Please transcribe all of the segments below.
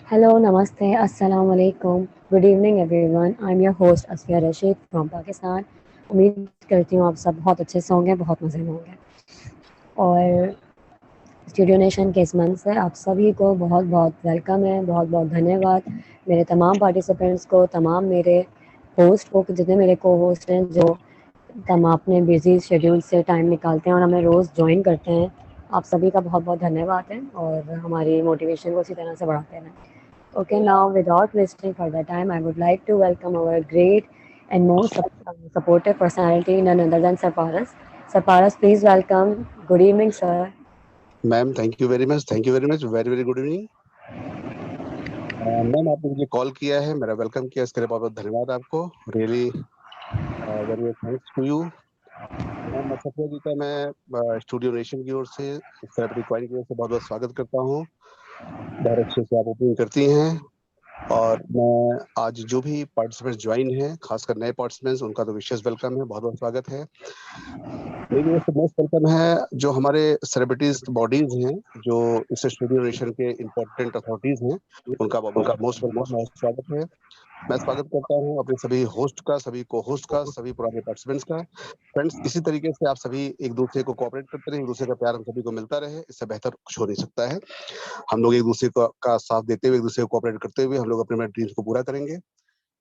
Hello, Namaste, Assalamu alaikum. Good evening, everyone. I'm your host Asfiya Rashid from Pakistan. उम्मीद करती हूँ आप सब बहुत अच्छे से होंगे, बहुत मज़े में होंगे। और स्टूडियो नेशन के इस मंच से आप सभी को बहुत बहुत वेलकम है, बहुत बहुत धन्यवाद। मेरे तमाम पार्टिसिपेंट्स को, तमाम मेरे होस्ट को, जितने मेरे को होस्ट हैं जो तम अपने बिजी शेड्यूल से टाइम निकालते हैं और हमें रोज़ ज्वाइन करते हैं, आप सभी का बहुत बहुत धन्यवाद है और हमारी मोटिवेशन को इसी तरह से बढ़ाते हैं। Okay, now without wasting further time, I would like to welcome our great and most supportive personality, none other than Sir Paras. Sir Paras, please welcome. Good evening, sir. Ma'am thank you very much, very very good evening. Ma'am आपने मुझे call किया है, मेरा welcome किया, इसके लिए बहुत बहुत धन्यवाद आपको। Really very thanks to you ma'am. Safia ji का मैं स्टूडियो नेशन की ओर से, सेलिब्रिटी क्वाइन की ओर से बहुत बहुत स्वागत करता हूँ। बहुत अच्छे से आप ओपनिंग करती हैं और मैं आज जो भी पार्टिसिपेंट्स ज्वाइन हैं, खासकर नए पार्टिसिपेंट्स, उनका तो विशेष वेलकम है, बहुत बहुत स्वागत है। मेरी ओर से मोस्ट वेलकम है जो हमारे सेलिब्रिटीज बॉडीज हैं, जो इस स्टूडियो नेशन के इम्पोर्टेंट अथॉरिटीज हैं, उनका मोस्ट वेलकम और स्वागत है। मैं स्वागत करता हूँ अपने सभी होस्ट का, सभी को होस्ट का, सभी पुराने पार्टिसिपेंट्स का। फ्रेंड्स, इसी तरीके से आप सभी एक दूसरे को कोऑपरेट करते रहे, एक दूसरे का प्यार हम सभी को मिलता रहे, इससे बेहतर कुछ हो नहीं सकता है। हम लोग एक दूसरे का साथ देते हुए, एक दूसरे को कोऑपरेट करते हुए हम लोग अपने ड्रीम्स को पूरा करेंगे।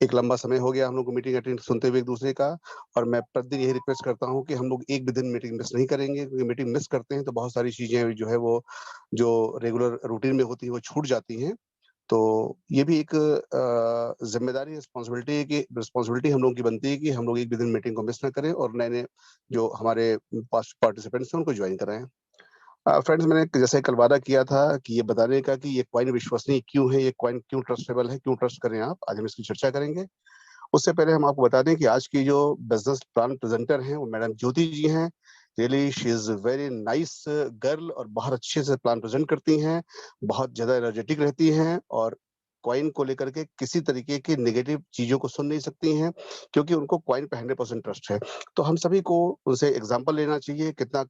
एक लंबा समय हो गया हम लोग को मीटिंग अटेंड सुनते हुए एक दूसरे का, और मैं प्रतिदिन यही रिक्वेस्ट करता हूँ कि हम लोग एक भी दिन मीटिंग मिस नहीं करेंगे, क्योंकि मीटिंग मिस करते हैं तो बहुत सारी चीजें जो है वो जो रेगुलर रूटीन में होती है वो छूट जाती हैं। तो ये भी एक जिम्मेदारी, रिस्पॉन्सिबिलिटी हम लोगों की बनती है कि हम लोग एक भी दिन मीटिंग को मिस ना करें और नए नए जो हमारे पार्टिसिपेंट्स हैं उनको ज्वाइन कराएं। फ्रेंड्स, मैंने जैसे कल वादा किया था कि ये बताने का कि ये क्वाइन विश्वसनीय क्यों है, ये क्वाइन क्यों ट्रस्टेबल है, क्यों ट्रस्ट करें आप, आज हम इसकी चर्चा करेंगे। उससे पहले हम आपको बता दें कि आज की जो बिजनेस प्लान प्रेजेंटर हैं वो मैडम ज्योति जी हैं। Really she is very nice girl और बहुत अच्छे से प्लान प्रेजेंट करती हैं, बहुत ज्यादा एनर्जेटिक रहती हैं और क्वाइन को लेकर के किसी तरीके की नेगेटिव चीजों को सुन नहीं सकती हैं, क्योंकि उनको क्वाइन पे 100% ट्रस्ट है। तो हम सभी को उनसे एग्जाम्पल लेना चाहिए, कितना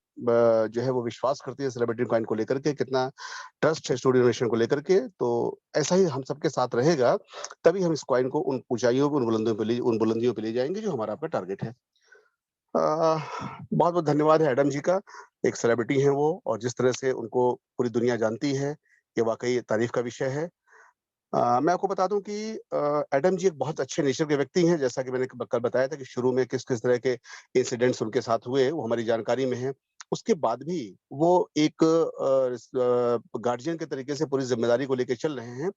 जो है वो विश्वास करती है सेलिब्रिटी क्वाइन को लेकर के, कितना ट्रस्ट है स्टूडियो नेशन को लेकर के। तो ऐसा ही हम सबके साथ रहेगा, तभी हम इस कॉइन को उन ऊंचाइयों पे, उन बुलंदियों पे ले जाएंगे जो हमारा आपका टारगेट है। बहुत बहुत धन्यवाद है एडम जी का। एक सेलिब्रिटी हैं वो, और जिस तरह से उनको पूरी दुनिया जानती है, ये वाकई तारीफ का विषय है। मैं आपको बता दूं कि एडम जी एक बहुत अच्छे नेचर के व्यक्ति हैं। जैसा कि मैंने कल बताया था कि शुरू में किस किस तरह के इंसिडेंट्स उनके साथ हुए वो हमारी जानकारी में है। उसके बाद भी वो एक गार्जियन के तरीके से पूरी जिम्मेदारी को लेकर चल रहे हैं।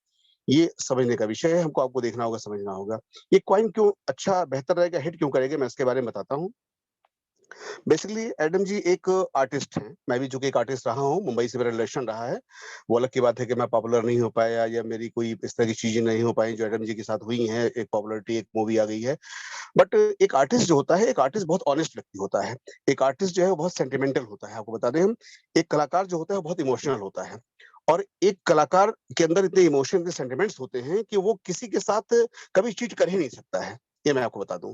ये समझने का विषय है, हमको आपको देखना होगा, समझना होगा ये क्वाइन क्यों अच्छा बेहतर रहेगा, हिट क्यों करेगा, मैं इसके बारे में बताता हूँ। बेसिकली एडम जी एक आर्टिस्ट हैं, मैं भी चूंकि एक आर्टिस्ट रहा हूँ, मुंबई से मेरा रिलेशन रहा है। वो अलग की बात है कि मैं पॉपुलर नहीं हो पाया या मेरी कोई इस तरह की चीजें नहीं हो पाई जो एडम जी के साथ हुई हैं, एक पॉपुलरिटी, एक मूवी आ गई है। बट एक आर्टिस्ट जो होता है, एक आर्टिस्ट बहुत ऑनेस्ट व्यक्ति होता है। एक आर्टिस्ट जो है वो बहुत सेंटिमेंटल होता है। आपको बता दें हम, एक कलाकार जो होता है वो बहुत इमोशनल होता है, और एक कलाकार के अंदर इतने इमोशन, इतने सेंटिमेंट्स होते हैं कि वो किसी के साथ कभी चीट कर ही नहीं सकता है। ये मैं आपको बता दूं।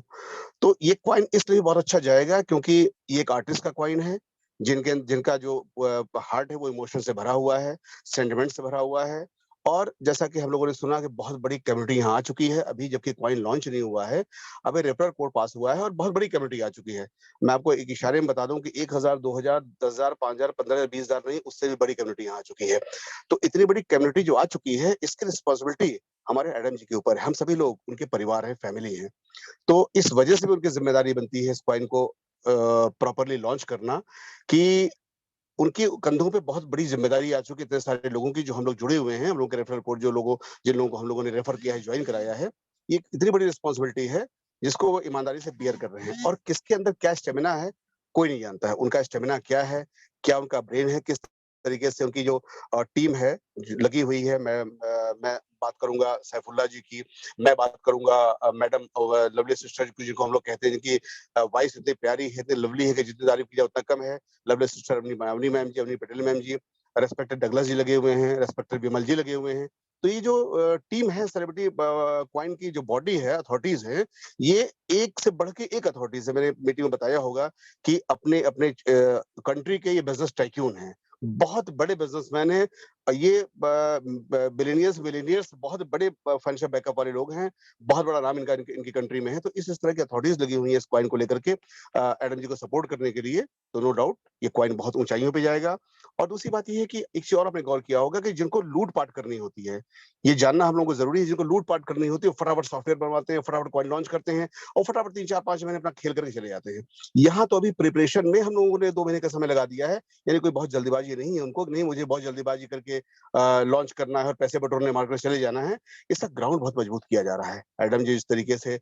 तो ये क्वाइन इसलिए बहुत अच्छा जाएगा क्योंकि ये एक आर्टिस्ट का क्वाइन है, जिनका जो हार्ट है वो इमोशन से भरा हुआ है, सेंटिमेंट से भरा हुआ है। और जैसा कि हम लोगों ने सुना कि बहुत बड़ी कम्युनिटी यहाँ आ चुकी है अभी, जबकि क्वाइन लॉन्च नहीं हुआ है, अभी रेफरल कोड पास हुआ है और बहुत बड़ी कम्युनिटी आ चुकी है। मैं आपको एक इशारे में बता दूं कि 1000, 2000, 10,000, 5,000, 15,000, 20,000 नहीं, उससे भी बड़ी कम्युनिटी यहाँ आ चुकी है। तो इतनी बड़ी कम्युनिटी जो आ चुकी है, इसकी रिस्पॉन्सिबिलिटी हमारे एडम जी के ऊपर है। हम सभी लोग उनके परिवार है, फैमिली है। तो इस वजह से भी उनकी जिम्मेदारी बनती है इस कॉइन को प्रॉपरली लॉन्च करना, कि उनके कंधों पे बहुत बड़ी जिम्मेदारी आ चुकी है, इतने सारे लोगों की जो हम लोग जुड़े हुए हैं, हम लोग के रेफरल कोड, जिन लोगों को हम लोगों ने रेफर किया है, ज्वाइन कराया है। ये इतनी बड़ी रिस्पॉन्सिबिलिटी है जिसको वो ईमानदारी से बियर कर रहे हैं, और किसके अंदर क्या स्टेमिना है कोई नहीं जानता है। उनका स्टेमिना क्या है, क्या उनका ब्रेन है, किस तरीके से उनकी जो टीम है लगी हुई है। मैं बात करूंगा सैफुल्ला जी की, मैं बात करूंगा मैडम लवली सिस्टर की, जिनको हम लोग कहते हैं, जिनकी वॉइस इतनी प्यारी है, इतनी लवली है कि जितनी तारीफ की जाए उतना कम है। लवली सिस्टर अवनी मैम जी, अवनी पटेल मैम जी, रेस्पेक्टेड डगलस जी लगे हुए हैं, रेस्पेक्टेड विमल जी लगे हुए हैं। तो ये जो टीम है सेलिब्रिटी क्वाइन की, जो बॉडी है, अथॉरिटीज है, ये एक से बढ़ के एक अथॉरिटीज है। मैंने मीटिंग में बताया होगा कि अपने अपने कंट्री के ये बिजनेस टाइक्यून है, बहुत बड़े बिजनेसमैन है। ये बिलियनियर्स बहुत बड़े फाइनेंशियल बैकअप वाले लोग हैं, बहुत बड़ा नाम इनकी कंट्री में है। तो इस तरह की अथॉरिटीज लगी हुई है इस कॉइन को लेकर के एडम जी को सपोर्ट करने के लिए। तो नो डाउट ये कॉइन बहुत ऊंचाइयों पे जाएगा। और दूसरी बात ये है कि एक चीज और आपने गौर किया होगा कि जिनको लूटपाट करनी होती है, ये जानना हम लोगों को जरूरी है, जिनको लूटपाट करनी होती है फटाफट सॉफ्टवेयर बनवाते हैं, फटाफट कॉइन लॉन्च करते हैं और फटाफट 3 4 5 महीने अपना खेल करके चले जाते हैं। यहाँ तो अभी प्रिपरेशन में हम लोगों ने 2 महीने का समय लगा दिया है। यानी कोई बहुत जल्दीबाजी नहीं है उनको, नहीं मुझे बहुत जल्दीबाजी करके लॉन्च करना है और पैसे बटोरने मार्केट चले जाना है। इसका ग्राउंड बहुत मजबूत किया जा रहा है। एडम जी इस तरीके से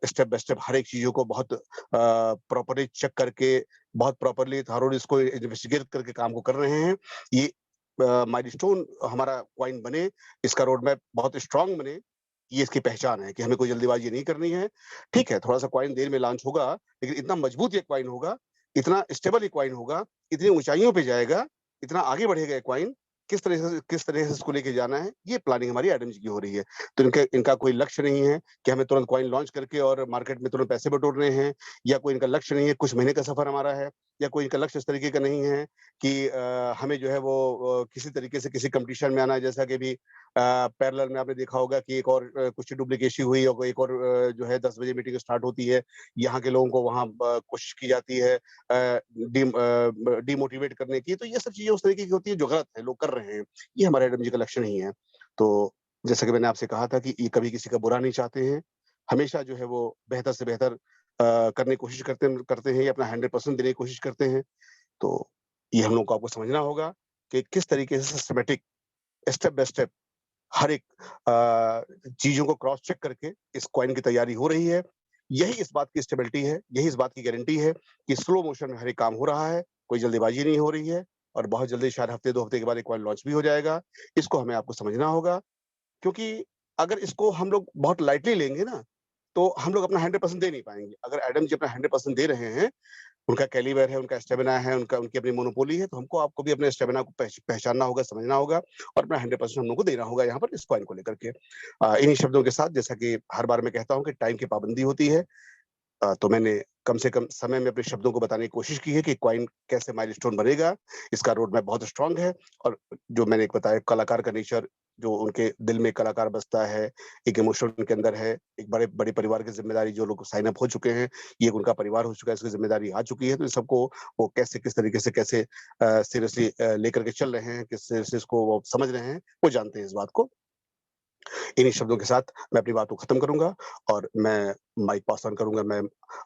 स्टेप बाय स्टेप हर एक चीजों को बहुत प्रॉपरली चेक करके, बहुत प्रॉपरली थारोली इसको इन्वेस्टिगेट करके काम को कर रहे हैं। ये माइलस्टोन हमारा क्वाइन बने, इसका रोड मैप बहुत स्ट्रांग बने, ये इसकी पहचान है कि हमें कोई जल्दीबाजी नहीं करनी है। ठीक है, थोड़ा सा क्वाइन देर में लॉन्च होगा, लेकिन इतना मजबूत ये क्वाइन होगा, इतना स्टेबल ये क्वाइन होगा, इतनी ऊंचाइयों पे जाएगा, इतना आगे बढ़ेगा ये क्वाइन। किस तरह से इसको लेके जाना है, ये प्लानिंग हमारी एडम जी की हो रही है। तो इनका कोई लक्ष्य नहीं है कि हमें तुरंत कॉइन लॉन्च करके और मार्केट में तुरंत पैसे बटोरने हैं, या कोई इनका लक्ष्य नहीं है कुछ महीने का सफर हमारा है, या कोई इनका लक्ष्य इस तरीके का नहीं है कि हमें जो है वो किसी तरीके से किसी कंपटीशन में आना है। जैसा कि भी पैरेलल में आपने देखा होगा कि एक और कुछ डुप्लीकेसी हुई और एक और जो है 10 बजे मीटिंग स्टार्ट होती है, यहाँ के लोगों को वहाँ कोशिश की जाती है डिमोटिवेट करने की। तो ये सब चीजें उस तरीके की होती है जो गलत है, लोग कर रहे हैं। ये हमारे एडम जी का लक्ष्य नहीं है। तो जैसा कि मैंने आपसे कहा था कि ये कभी किसी का बुरा नहीं चाहते हैं, हमेशा जो है वो बेहतर से बेहतर करने की कोशिश करते हैं, या अपना 100% देने की कोशिश करते हैं। तो ये हम लोग को आपको समझना होगा कि किस तरीके से सिस्टमेटिक स्टेप बाय स्टेप हर एक चीजों को क्रॉस चेक करके इस कॉइन की तैयारी हो रही है। यही इस बात की स्टेबिलिटी है, यही इस बात की गारंटी है कि स्लो मोशन में हर एक काम हो रहा है, कोई जल्दीबाजी नहीं हो रही है, और बहुत जल्दी शायद हफ्ते 2 हफ्ते के बाद एक कॉइन लॉन्च भी हो जाएगा। इसको हमें आपको समझना होगा, क्योंकि अगर इसको हम लोग बहुत लाइटली लेंगे ना, तो हम लोग अपना 100% दे नहीं पाएंगे। अगर एडम जी अपना 100% दे रहे हैं, उनका कैलिबर है, उनका स्टेमिना है, उनकी अपनी मोनोपोली है, तो हमको आपको भी अपने स्टेमिना को पहचानना होगा, समझना होगा और अपना 100% हम लोग को देना होगा यहाँ पर इस कॉइन को लेकर के। इन्हीं शब्दों के साथ, जैसा कि हर बार मैं कहता हूँ कि टाइम की पाबंदी होती है, तो मैंने कम से कम समय में अपने शब्दों को बताने की कोशिश की है कि कॉइन कैसे माइलस्टोन बनेगा। इसका रोड मैप बहुत स्ट्रांग है, और जो मैंने एक बताया कलाकार का नेचर, जो उनके दिल में कलाकार बसता है, एक इमोशन उनके अंदर है, एक बड़े बड़े परिवार की जिम्मेदारी, जो लोग साइन अप हो चुके हैं, ये उनका परिवार हो चुका है, इसकी जिम्मेदारी आ चुकी है। तो इन सबको वो कैसे किस तरीके से कैसे सीरियसली लेकर के चल रहे हैं, किस सीरियसली इसको वो समझ रहे हैं, वो जानते हैं इस बात को। इन्हीं शब्दों के साथ मैं अपनी बात को खत्म करूंगा और मैं माइक पास ऑन करूंगा मैं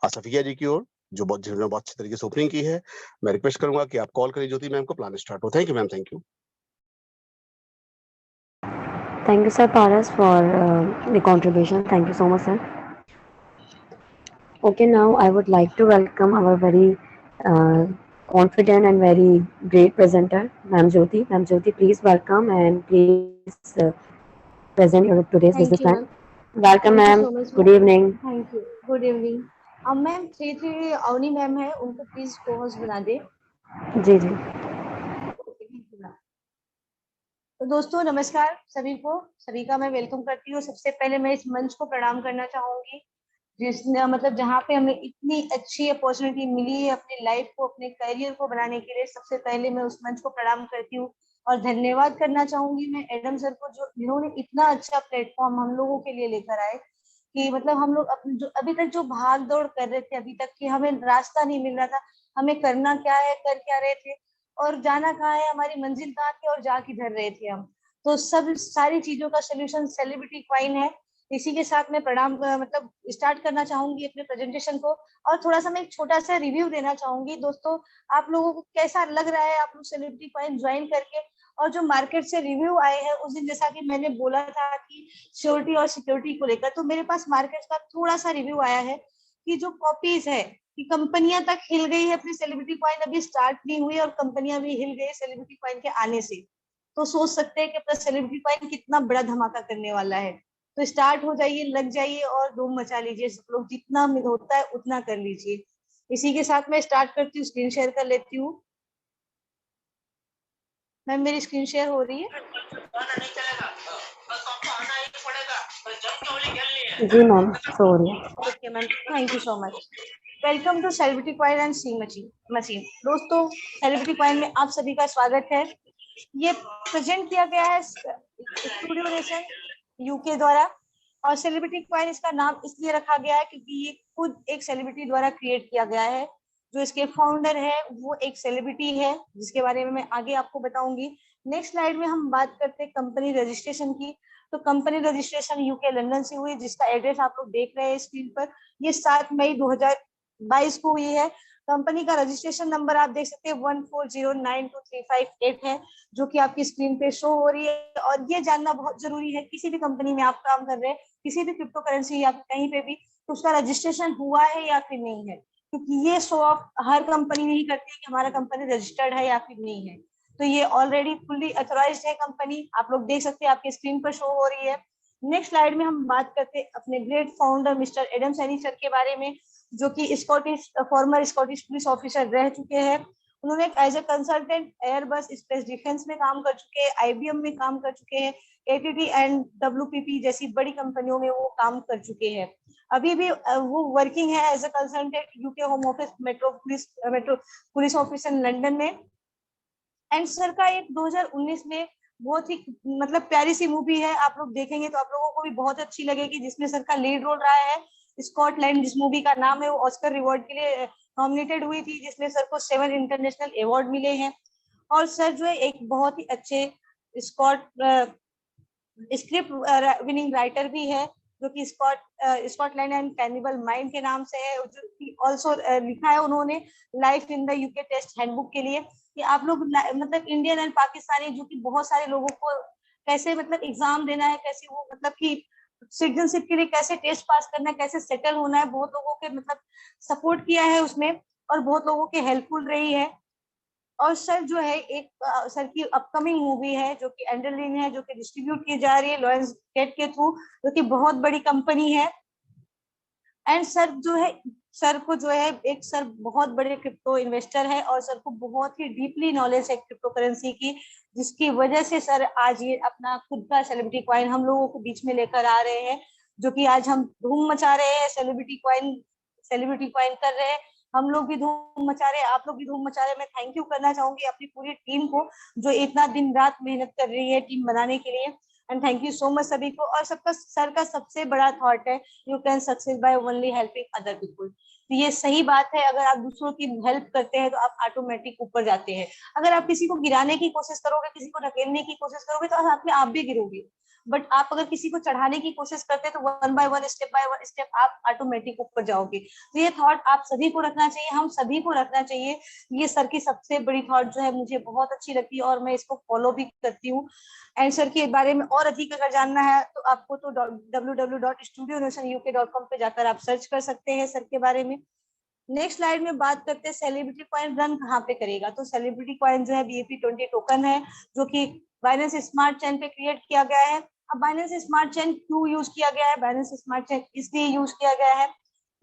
आसफिया जी की ओर, जिन्होंने बहुत अच्छी तरीके से ओपनिंग की है। मैं रिक्वेस्ट करूंगा कि आप कॉल करें ज्योति मैम को, प्लान स्टार्ट हो। Thank you ma'am, thank you. Thank you, sir, Paras, for the contribution. Thank you so much, sir. Okay, now I would like to welcome our very uh, confident and very great presenter, Ma'am Jyoti. Ma'am Jyoti, please welcome and please present your today's Thank business you, plan. ma'am. Welcome, Thank you ma'am. so much, Good ma'am. evening. Thank you. Good evening. अब ma'am 3 Avani ma'am है, उनको please को host बना दे। जी जी। तो दोस्तों नमस्कार सभी को, सभी का मैं वेलकम करती हूँ। सबसे पहले मैं इस मंच को प्रणाम करना चाहूंगी, जिसने मतलब जहाँ पे हमें इतनी अच्छी अपॉर्चुनिटी मिली है अपनी लाइफ को, अपने करियर को बनाने के लिए। सबसे पहले मैं उस मंच को प्रणाम करती हूँ और धन्यवाद करना चाहूंगी मैं एडम सर को, जो जिन्होंने इतना अच्छा प्लेटफॉर्म हम लोगों के लिए लेकर आए कि मतलब हम लोग जो अभी तक जो भाग दौड़ कर रहे थे, अभी तक कि हमें रास्ता नहीं मिल रहा था, हमें करना क्या है, कर क्या रहे थे और जाना कहाँ है, हमारी मंजिल कहाँ थी और जा किधर रहे थे हम। तो सब सारी चीजों का सोल्यूशन सेलिब्रिटी क्वाइन है। इसी के साथ मैं प्रणाम मतलब स्टार्ट करना चाहूंगी अपने प्रेजेंटेशन को, और थोड़ा सा मैं एक छोटा सा रिव्यू देना चाहूंगी। दोस्तों आप लोगों को कैसा लग रहा है आप लोग सेलिब्रिटी क्वाइन ज्वाइन करके, और जो मार्केट से रिव्यू आए हैं उस दिन, जैसा कि मैंने बोला था कि श्योरिटी और सिक्योरिटी को लेकर, तो मेरे पास मार्केट का थोड़ा सा रिव्यू आया है कि जो कॉपीज है कि कंपनियां तक हिल गई है अपनी सेलिब्रिटी क्वाइन, अभी स्टार्ट नहीं हुई और कंपनियां भी हिल गई सेलिब्रिटी क्वाइन के आने से। तो सोच सकते हैं कि अपना सेलिब्रिटी क्वाइन कितना बड़ा धमाका करने वाला है। तो स्टार्ट हो जाइए, लग जाइए और धूम मचा लीजिए, सब लोग जितना होता है उतना कर लीजिए। इसी के साथ मैं स्टार्ट करती हूँ, स्क्रीन शेयर कर लेती हूँ। मैम मेरी स्क्रीन शेयर हो रही है? जी मैम, हो रही है। Okay ma'am, thank you so much. Welcome to celebrity coin and C machine. दोस्तों सेलिब्रिटी क्वाइन में आप सभी का स्वागत है। ये प्रेजेंट किया गया है स्टूडियो नेशन यूके द्वारा। और सेलिब्रिटी कॉइन इसका नाम इसलिए रखा गया है क्योंकि ये खुद एक सेलिब्रिटी द्वारा क्रिएट किया गया है। जो इसके फाउंडर है वो एक सेलिब्रिटी है, जिसके बारे में मैं आगे आपको बताऊंगी। नेक्स्ट स्लाइड में हम बात करते हैं कंपनी रजिस्ट्रेशन की। तो कंपनी रजिस्ट्रेशन यूके लंदन से हुई, जिसका एड्रेस आप लोग देख रहे हैं स्क्रीन पर। ये 7 मई 2022 को हुई है। कंपनी का रजिस्ट्रेशन नंबर आप देख सकते हैं 14092358 है, जो कि आपकी स्क्रीन पे शो हो रही है। और ये जानना बहुत जरूरी है, किसी भी कंपनी में आप काम कर रहे हैं, किसी भी क्रिप्टो करेंसी या कहीं पे भी, तो उसका रजिस्ट्रेशन हुआ है या फिर नहीं है, क्योंकि ये शो ऑफ हर कंपनी नहीं करती है कि हमारा कंपनी रजिस्टर्ड है या फिर नहीं है। तो ये ऑलरेडी फुल्ली ऑथराइज्ड है कंपनी, आप लोग देख सकते हैं, आपके स्क्रीन पर शो हो रही है। नेक्स्ट स्लाइड में हम बात करते हैं अपने great founder mister Adam Saini sir के बारे में, जो कि फॉर्मर स्कॉटिश पुलिस ऑफिसर रह चुके हैं। उन्होंने as a consultant Airbus space defence में काम कर चुके हैं, आईबीएम में काम कर चुके हैं, एटीटी एंड डब्ल्यूपीपी जैसी बड़ी कंपनियों में वो काम कर चुके हैं। अभी भी वो वर्किंग है as a consultant UK home office metro police office in London में। एंड सर का एक 2019 में बहुत ही मतलब प्यारी सी मूवी है, आप लोग देखेंगे तो आप लोगों को भी बहुत अच्छी लगेगी, जिसमें सर का लीड रोल रहा है। स्कॉटलैंड जिस मूवी का नाम है, वो ऑस्कर रिवॉर्ड के लिए नॉमिनेटेड हुई थी, जिसमें सर को 7 इंटरनेशनल अवार्ड मिले हैं। और सर जो है एक बहुत ही अच्छे स्क्रिप्ट विनिंग राइटर भी है, जो कि स्कॉटलैंड एंड कैनिबल माइंड के नाम से है, जो कि ऑल्सो लिखा है उन्होंने life in the UK test handbook के लिए, कि आप लोग मतलब इंडियन एंड पाकिस्तानी जो कि बहुत सारे लोगों को कैसे मतलब एग्जाम देना है, कैसे वो मतलब कि सिटीजनशिप के लिए कैसे टेस्ट पास करना है, कैसे सेटल होना है, बहुत लोगों के मतलब सपोर्ट किया है उसमें, और बहुत लोगों के हेल्पफुल रही है। और सर जो है एक सर की अपकमिंग मूवी है जो कि एंडरलिन है, जो कि डिस्ट्रीब्यूट की जा रही है लॉयंस गेट के थ्रू, जो कि बहुत बड़ी कंपनी है। एंड सर जो है, सर को जो है एक सर बहुत बड़े क्रिप्टो इन्वेस्टर है, और सर को बहुत ही डीपली नॉलेज है क्रिप्टो करेंसी की, जिसकी वजह से सर आज ये अपना खुद का सेलिब्रिटी कॉइन हम लोगों को बीच में लेकर आ रहे हैं, जो कि आज हम धूम मचा रहे हैं, सेलिब्रिटी कॉइन कर रहे हैं, हम लोग भी धूम मचा रहे हैं, आप लोग भी धूम मचा रहे हैं। मैं थैंक यू करना चाहूंगी अपनी पूरी टीम को, जो इतना दिन रात मेहनत कर रही है टीम बनाने के लिए। And thank you so much सभी को। और सबका सर का सबसे बड़ा थॉट है, you can success by only helping other people. तो ये सही बात है, अगर आप दूसरों की हेल्प करते हैं तो आप ऑटोमेटिक ऊपर जाते हैं। अगर आप किसी को गिराने की कोशिश करोगे, किसी को ढकेलने की कोशिश करोगे, तो आप में आप भी गिरोगे। बट आप अगर किसी को चढ़ाने की कोशिश करते हैं तो वन बाय वन स्टेप आप ऑटोमेटिक ऊपर जाओगे। तो ये थॉट आप सभी को रखना चाहिए, हम सभी को रखना चाहिए। ये सर की सबसे बड़ी थॉट जो है मुझे बहुत अच्छी लगती है, और मैं इसको फॉलो भी करती हूँ। एंड सर के बारे में और अधिक अगर जानना है तो आपको तो www.studionationuk.com पे जाकर आप सर्च कर सकते हैं सर के बारे में। नेक्स्ट स्लाइड में बात करते हैं सेलिब्रिटी कॉइन रन कहाँ पे करेगा। तो सेलिब्रिटी कॉइन जो है BEP20 टोकन है, जो कि बाइनेंस स्मार्ट चेन पे क्रिएट किया गया है। अब बाइनेंस स्मार्ट चेन क्यों यूज किया गया है? बाइनेंस स्मार्ट चेन इसलिए यूज किया गया है,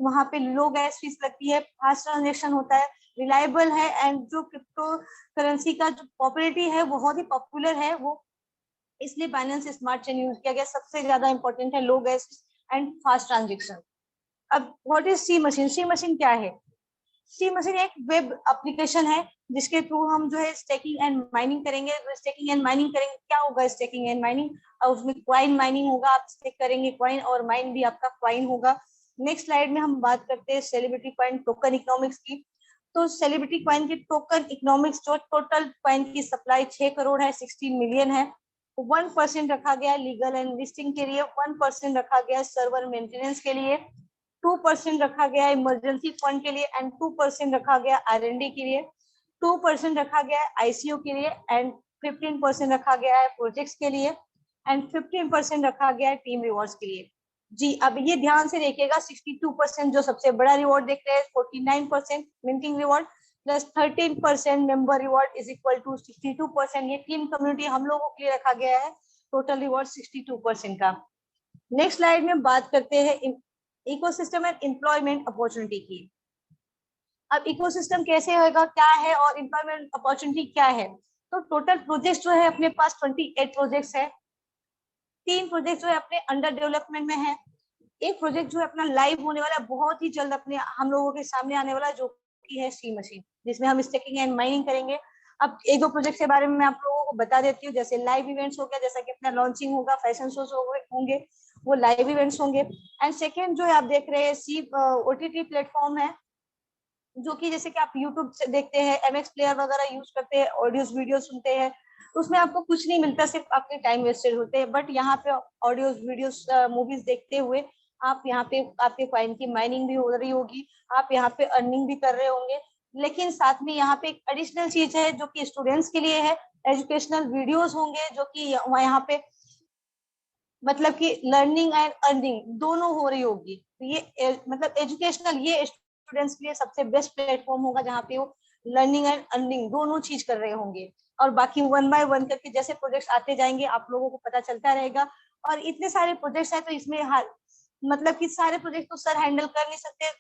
वहां पे लो गैस फीस लगती है, फास्ट ट्रांजेक्शन होता है, रिलायबल है, एंड जो क्रिप्टो करेंसी का जो पॉपुलरिटी है बहुत ही पॉपुलर है वो, इसलिए बाइनेंस स्मार्ट चेन यूज किया गया। सबसे ज्यादा इंपॉर्टेंट है low gas and fast transaction. अब what is C machine? C machine क्या है? सी मशीन एक वेब एप्लीकेशन है, जिसके थ्रू हम जो है स्टेकिंग एंड माइनिंग करेंगे। क्या होगा स्टेकिंग एंड माइनिंग? उसमें कॉइन माइनिंग होगा, आप स्टेक करेंगे कॉइन और माइन भी आपका कॉइन होगा। नेक्स्ट स्लाइड में हम बात करते हैं सेलिब्रिटी कॉइन टोकन इकोनॉमिक्स की। तो सेलिब्रिटी कॉइन की टोकन इकोनॉमिक्स, जो टोटल कॉइन की सप्लाई 6 करोड़ है, 16 मिलियन है, 1% रखा गया लीगल एंड लिस्टिंग के लिए, 1% रखा गया सर्वर मेंटेनेंस के लिए, 2% रखा गया इमरजेंसी फंड के लिए, एंड 2% रखा गया R&D के लिए, 2% रखा गया ICO के लिए, एंड 15% रखा गया है प्रोजेक्ट्स के लिए, एंड 15% रखा गया है टीम रिवॉर्ड्स के लिए। जी अब ये ध्यान से देखिएगा, 62% जो सबसे बड़ा रिवॉर्ड देख रहे हैं, 49% minting reward plus 13% member reward is equal to 62%। ये टीम कम्युनिटी हम लोगों के लिए रखा गया है, टोटल रिवॉर्ड 62% का। नेक्स्ट स्लाइड में बात करते हैं इकोसिस्टम एंड एम्प्लॉयमेंट अपॉर्चुनिटी की। अब इकोसिस्टम कैसे होगा, क्या है, और एम्प्लॉयमेंट अपॉर्चुनिटी क्या है? तो टोटल प्रोजेक्ट जो है अपने पास 28 प्रोजेक्ट्स है। 3 प्रोजेक्ट जो है अपने अंडर डेवलपमेंट में है, एक प्रोजेक्ट जो है अपना लाइव होने वाला बहुत ही जल्द अपने हम लोगों के सामने आने वाला, जो कि है सी मशीन, जिसमें हम स्टेकिंग एंड माइनिंग करेंगे। अब एक दो प्रोजेक्ट के बारे में मैं आप लोगों को आपको बता देती हूँ। जैसे लाइव इवेंट्स हो गया, जैसा कि अपना लॉन्चिंग होगा, फैशन शोज होंगे, वो लाइव इवेंट्स होंगे। एंड सेकेंड जो है आप देख रहे हैं सी OTT प्लेटफॉर्म है, जो कि जैसे कि आप यूट्यूब से देखते हैं, MX प्लेयर वगैरह यूज करते हैं, ऑडियोज वीडियो सुनते हैं, तो उसमें आपको कुछ नहीं मिलता, सिर्फ आपके टाइम वेस्टेज होते हैं। बट यहाँ पे ऑडियोज वीडियोस मूवीज देखते हुए आप यहाँ पे आपके कॉइन की माइनिंग भी हो रही होगी, आप यहाँ पे अर्निंग भी कर रहे होंगे। लेकिन साथ में यहाँ पे एक एडिशनल चीज है जो कि स्टूडेंट्स के लिए है, एजुकेशनल वीडियोस होंगे जो कि यहाँ पे मतलब कि लर्निंग एंड अर्निंग दोनों हो रही होगी। तो ये मतलब एजुकेशनल, ये स्टूडेंट्स के लिए सबसे बेस्ट प्लेटफॉर्म होगा जहाँ पे वो लर्निंग एंड अर्निंग दोनों चीज कर रहे होंगे। और बाकी 1 बाय 1 करके जैसे प्रोजेक्ट्स आते जाएंगे आप लोगों को पता चलता रहेगा। और इतने सारे प्रोजेक्ट्स हैं तो इसमें मतलब कि सारे प्रोजेक्ट तो सर हैंडल कर नहीं सकते।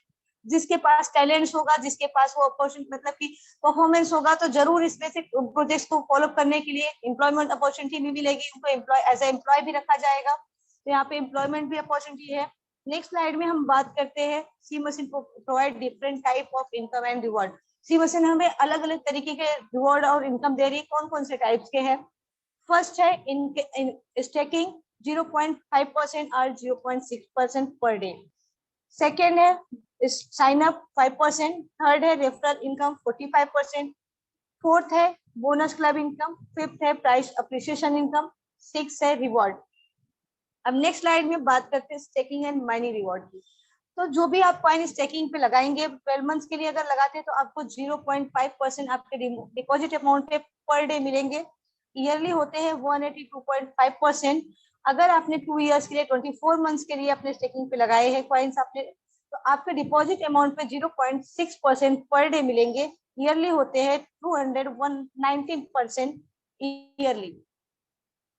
जिसके पास टैलेंट्स होगा, जिसके पास वो अपॉर्चुनिटी मतलब कि परफॉर्मेंस होगा, तो जरूर इसमें से प्रोजेक्ट्स को फॉलो करने के लिए एम्प्लॉयमेंट अपॉर्चुनिटी भी मिलेगी, उनको एज ए एम्प्लॉय भी रखा जाएगा। तो यहाँ पे एम्प्लॉयमेंट भी अपॉर्चुनिटी है। नेक्स्ट स्लाइड में हम बात करते हैं C machine provide different type of income and reward. C machine हमें अलग अलग तरीके के रिवॉर्ड और इनकम दे रही है। कौन कौन से टाइप्स के हैं? फर्स्ट है स्टेकिंग 0.5% और 0.6% पर डे। सेकेंड है साइन अप 5%। थर्ड है रेफरल इनकम 45%। फोर्थ है बोनस क्लब इनकम। फिफ्थ है प्राइस अप्रिसिएशन इनकम। सिक्स है रिवॉर्ड। अब नेक्स्ट स्लाइड में बात करते हैं स्टेकिंग एंड माइनिंग रिवॉर्ड की। तो जो भी आप कॉइन स्टेकिंग पे लगाएंगे 12 मंथ्स के लिए अगर लगाते हैं तो आपको 0.5% आपके डिपॉजिट अमाउंट पे पर डे मिलेंगे। ईयरली होते हैं 182.5%। अगर आपने 2 इयर्स के लिए 24 मंथ्स के लिए अपने स्टेकिंग पे लगाए हैं कॉइन्स आपने, तो आपके डिपॉजिट अमाउंट पे 0.6% पर डे मिलेंगे। ईयरली होते हैं 219% ईयरली।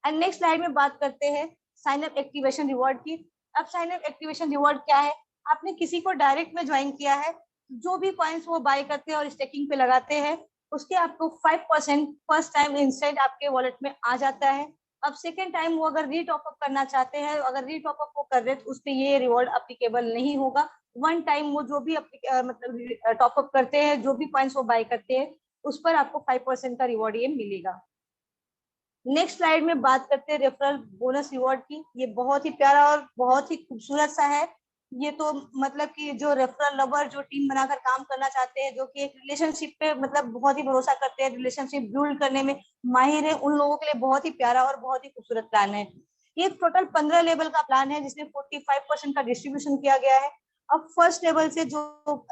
एंड नेक्स्ट स्लाइड में बात करते हैं साइन अप एक्टिवेशन रिवॉर्ड की। अब साइन अप एक्टिवेशन रिवॉर्ड क्या है? आपने किसी को डायरेक्ट में ज्वाइन किया है, जो भी कॉइन्स वो बाय करते हैं और स्टेकिंग पे लगाते हैं उसके आपको 5% फर्स्ट टाइम इंस्टेंट आपके वॉलेट में आ जाता है। अब सेकेंड टाइम वो अगर रीटॉप अप करना चाहते हैं, अगर रीटॉप अप वो कर रहे हैं तो उस पर ये रिवॉर्ड अप्लीकेबल नहीं होगा। वन टाइम वो जो भी मतलब टॉप अप करते हैं, जो भी कॉइन्स वो बाय करते हैं उस पर आपको 5% का रिवॉर्ड ये मिलेगा। नेक्स्ट स्लाइड में बात करते हैं रेफरल बोनस रिवॉर्ड की। ये बहुत ही प्यारा और बहुत ही खूबसूरत सा है। ये तो मतलब कि जो रेफरल लवर जो टीम बनाकर काम करना चाहते हैं, जो कि एक रिलेशनशिप पे मतलब बहुत ही भरोसा करते हैं, रिलेशनशिप बिल्ड करने में माहिर है, उन लोगों के लिए बहुत ही प्यारा और बहुत ही खूबसूरत प्लान है। ये टोटल 15 लेवल का प्लान है जिसमें 45% का डिस्ट्रीब्यूशन किया गया है। अब फर्स्ट लेवल से जो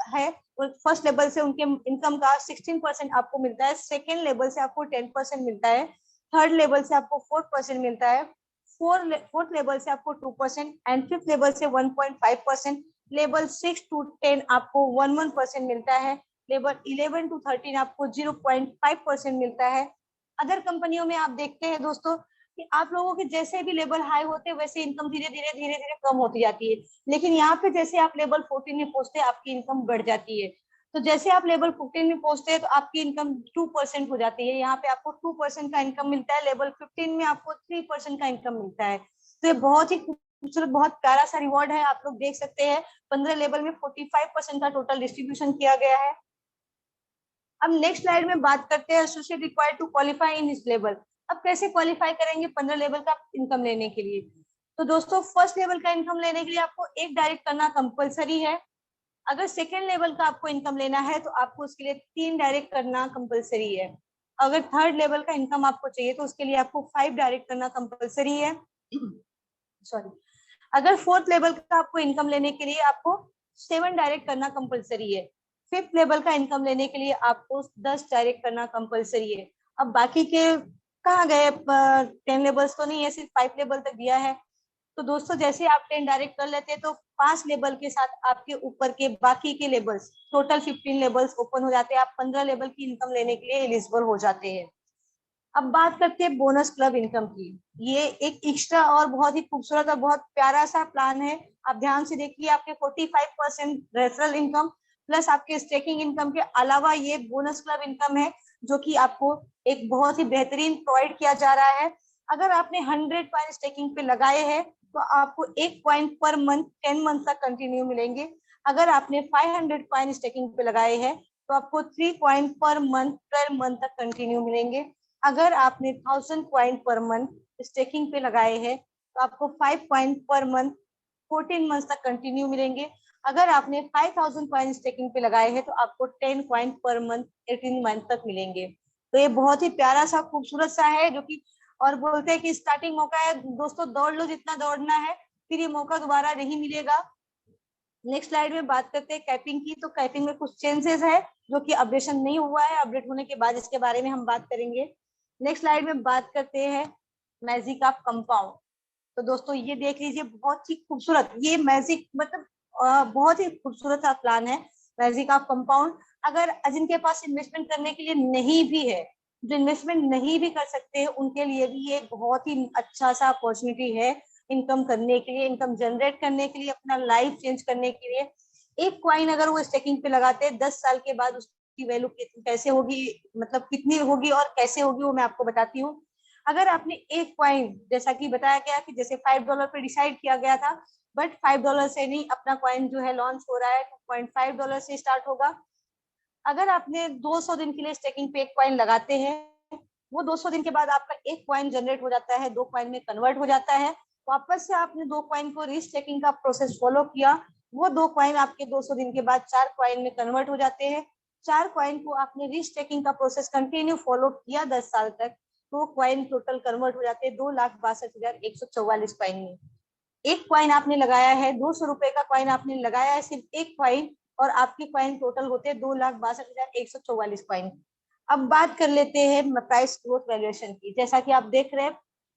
है, फर्स्ट लेवल से उनके इनकम का 16% आपको मिलता है। सेकेंड लेवल से आपको 10% मिलता है। थर्ड लेवल से आपको 4% मिलता है। फोर्थ लेवल से आपको 2% एंड फिफ्थ लेवल से 1.5%। लेवल 6 to 10 आपको 1% मिलता है। लेवल 11 to 13 आपको 0.5% मिलता है। अदर कंपनियों में आप देखते हैं दोस्तों कि आप लोगों के जैसे भी लेवल हाई होते हैं वैसे इनकम धीरे धीरे कम होती जाती है, लेकिन यहाँ पे जैसे आप लेवल 14 में पहुंचते हैं आपकी इनकम बढ़ जाती है। तो जैसे आप लेवल 15 में पहुंचते हैं तो आपकी इनकम 2% हो जाती है। यहाँ पे आपको 2% का इनकम मिलता है। लेवल 15 में आपको 3% का इनकम मिलता है। तो ये बहुत ही खूबसूरत, बहुत प्यारा सा रिवॉर्ड है। आप लोग देख सकते हैं 15 लेवल में 45% का टोटल डिस्ट्रीब्यूशन किया गया है। अब नेक्स्ट स्लाइड में बात करते हैं associate required to qualify in this level. अब कैसे क्वालिफाई करेंगे 15 लेवल का इनकम लेने के लिए? तो दोस्तों फर्स्ट लेवल का इनकम लेने के लिए आपको एक डायरेक्ट करना कंपलसरी है। अगर सेकेंड लेवल का आपको इनकम लेना है तो आपको उसके लिए 3 डायरेक्ट करना कंपलसरी है। अगर थर्ड लेवल का इनकम आपको चाहिए तो उसके लिए आपको 5 डायरेक्ट करना कंपलसरी है। सॉरी, अगर फोर्थ लेवल का आपको इनकम लेने के लिए आपको 7 डायरेक्ट करना कंपलसरी है। फिफ्थ लेवल का इनकम लेने के लिए आपको 10 डायरेक्ट करना कंपलसरी है। अब बाकी के कहाँ गए? 10 लेवल्स तो नहीं है, सिर्फ 5 लेवल तक दिया है। तो दोस्तों जैसे आप 10 डायरेक्ट कर लेते हैं तो 5 लेवल के साथ आपके ऊपर के बाकी के लेवल्स टोटल 15 लेवल्स ओपन हो जाते हैं। आप 15 लेवल की इनकम लेने के लिए एलिजिबल हो जाते हैं। अब बात करते हैं बोनस क्लब इनकम की। ये एक एक्स्ट्रा और बहुत ही खूबसूरत और बहुत प्यारा सा प्लान है। आप ध्यान से देखिए, आपके 45% रेफरल इनकम प्लस आपके स्टेकिंग इनकम के अलावा ये बोनस क्लब इनकम है जो कि आपको एक बहुत ही बेहतरीन प्रोवाइड किया जा रहा है। अगर आपने 100 कॉइन स्टेकिंग पे लगाए हैं तो आपको 1 कॉइन पर मंथ 10 मंथ तक कंटिन्यू मिलेंगे। अगर आपने 500 कॉइन स्टेकिंग पे लगाए हैं तो आपको 3 कॉइन पर मंथ 12 मंथ तक कंटिन्यू मिलेंगे। अगर आपने 1000 कॉइन पर मंथ स्टेकिंग पे लगाए हैं तो आपको 5 कॉइन पर मंथ 14 मंथ तक कंटिन्यू मिलेंगे। अगर आपने 5000 कॉइन स्टेकिंग पे लगाए हैं तो आपको 10 कॉइन पर मंथ 18 मंथ तक मिलेंगे। तो ये बहुत ही प्यारा सा खूबसूरत सा है, जो कि और बोलते हैं कि स्टार्टिंग मौका है दोस्तों, दौड़ लो जितना दौड़ना है, फिर ये मौका दोबारा नहीं मिलेगा। नेक्स्ट स्लाइड में बात करते हैं कैपिंग की। तो कैपिंग में कुछ चेंजेस है जो कि अपडेशन नहीं हुआ है, अपडेट होने के बाद इसके बारे में हम बात करेंगे। नेक्स्ट स्लाइड में बात करते हैं मैजिक ऑफ कंपाउंड। तो दोस्तों ये देख लीजिए, बहुत ही खूबसूरत ये मैजिक मतलब बहुत ही खूबसूरत सा प्लान है मैजिक ऑफ कंपाउंड। अगर जिनके पास इन्वेस्टमेंट करने के लिए नहीं भी है, जो इन्वेस्टमेंट नहीं भी कर सकते हैं, उनके लिए भी ये बहुत ही अच्छा सा अपॉर्चुनिटी है इनकम करने के लिए, इनकम जनरेट करने के लिए, अपना लाइफ चेंज करने के लिए। एक कॉइन अगर वो स्टेकिंग पे लगाते हैं 10 साल के बाद उसकी वैल्यू कैसे होगी, मतलब कितनी होगी और कैसे होगी, वो मैं आपको बताती हूँ। अगर आपने एक कॉइन, जैसा कि बताया गया कि जैसे $5 पे डिसाइड किया गया था, बट $5 से नहीं, अपना कॉइन जो है लॉन्च हो रहा है $2.5 से स्टार्ट होगा। अगर आपने 200 दिन के लिए स्टेकिंग पे एक कॉइन लगाते हैं, वो 200 दिन के बाद आपका एक कॉइन जनरेट हो जाता है, 2 कॉइन में कन्वर्ट हो जाता है। वापस से आपने 2 कॉइन को रीस्टेकिंग का प्रोसेस फॉलो किया, वो 2 कॉइन आपके 200 दिन के बाद 4 कॉइन में कन्वर्ट हो जाते हैं। 4 कॉइन को आपने रीस्टेकिंग का प्रोसेस कंटिन्यू फॉलो किया 10 साल तक, तो कॉइन टोटल कन्वर्ट हो जाते हैं 2,62,144 कॉइन में। एक कॉइन आपने लगाया है, 200 रुपए का कॉइन आपने लगाया है, सिर्फ एक कॉइन, और आपके कॉइन टोटल होते हैं 2,62,144 कॉइन। अब बात कर लेते हैं प्राइस ग्रोथ वैल्यूएशन की। जैसा कि आप देख रहे हैं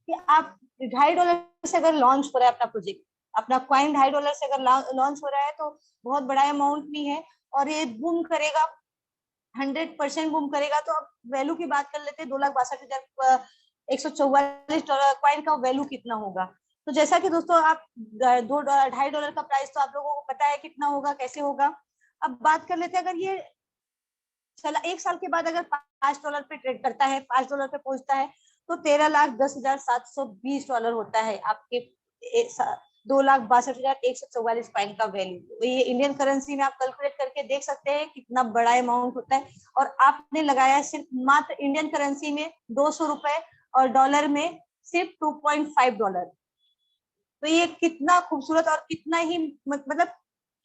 कि आप $2.5 से अगर लॉन्च हो रहा है अपना प्रोजेक्ट, अपना कॉइन $2.5 से अगर लॉन्च हो रहा है तो बहुत बड़ा अमाउंट नहीं है, और ये बूम करेगा, 100% बूम करेगा। तो अब वैल्यू की बात कर लेते हैं, 2,62,144 कॉइन का वैल्यू कितना होगा। तो जैसा कि दोस्तों आप $2.5 का प्राइस तो आप लोगों को पता है कितना होगा, कैसे होगा। अब बात कर लेते हैं, अगर ये चला 1 साल के बाद अगर $5 पे ट्रेड करता है, $5 पे पहुंचता है, तो $13,10,720 होता है आपके 2,62,144 कॉइन का वैल्यू। ये इंडियन करेंसी में आप कैलकुलेट करके देख सकते हैं कितना बड़ा अमाउंट होता है, और आपने लगाया सिर्फ मात्र इंडियन करेंसी में 200 रुपए, और डॉलर में सिर्फ $2.5। तो ये कितना खूबसूरत और कितना ही मतलब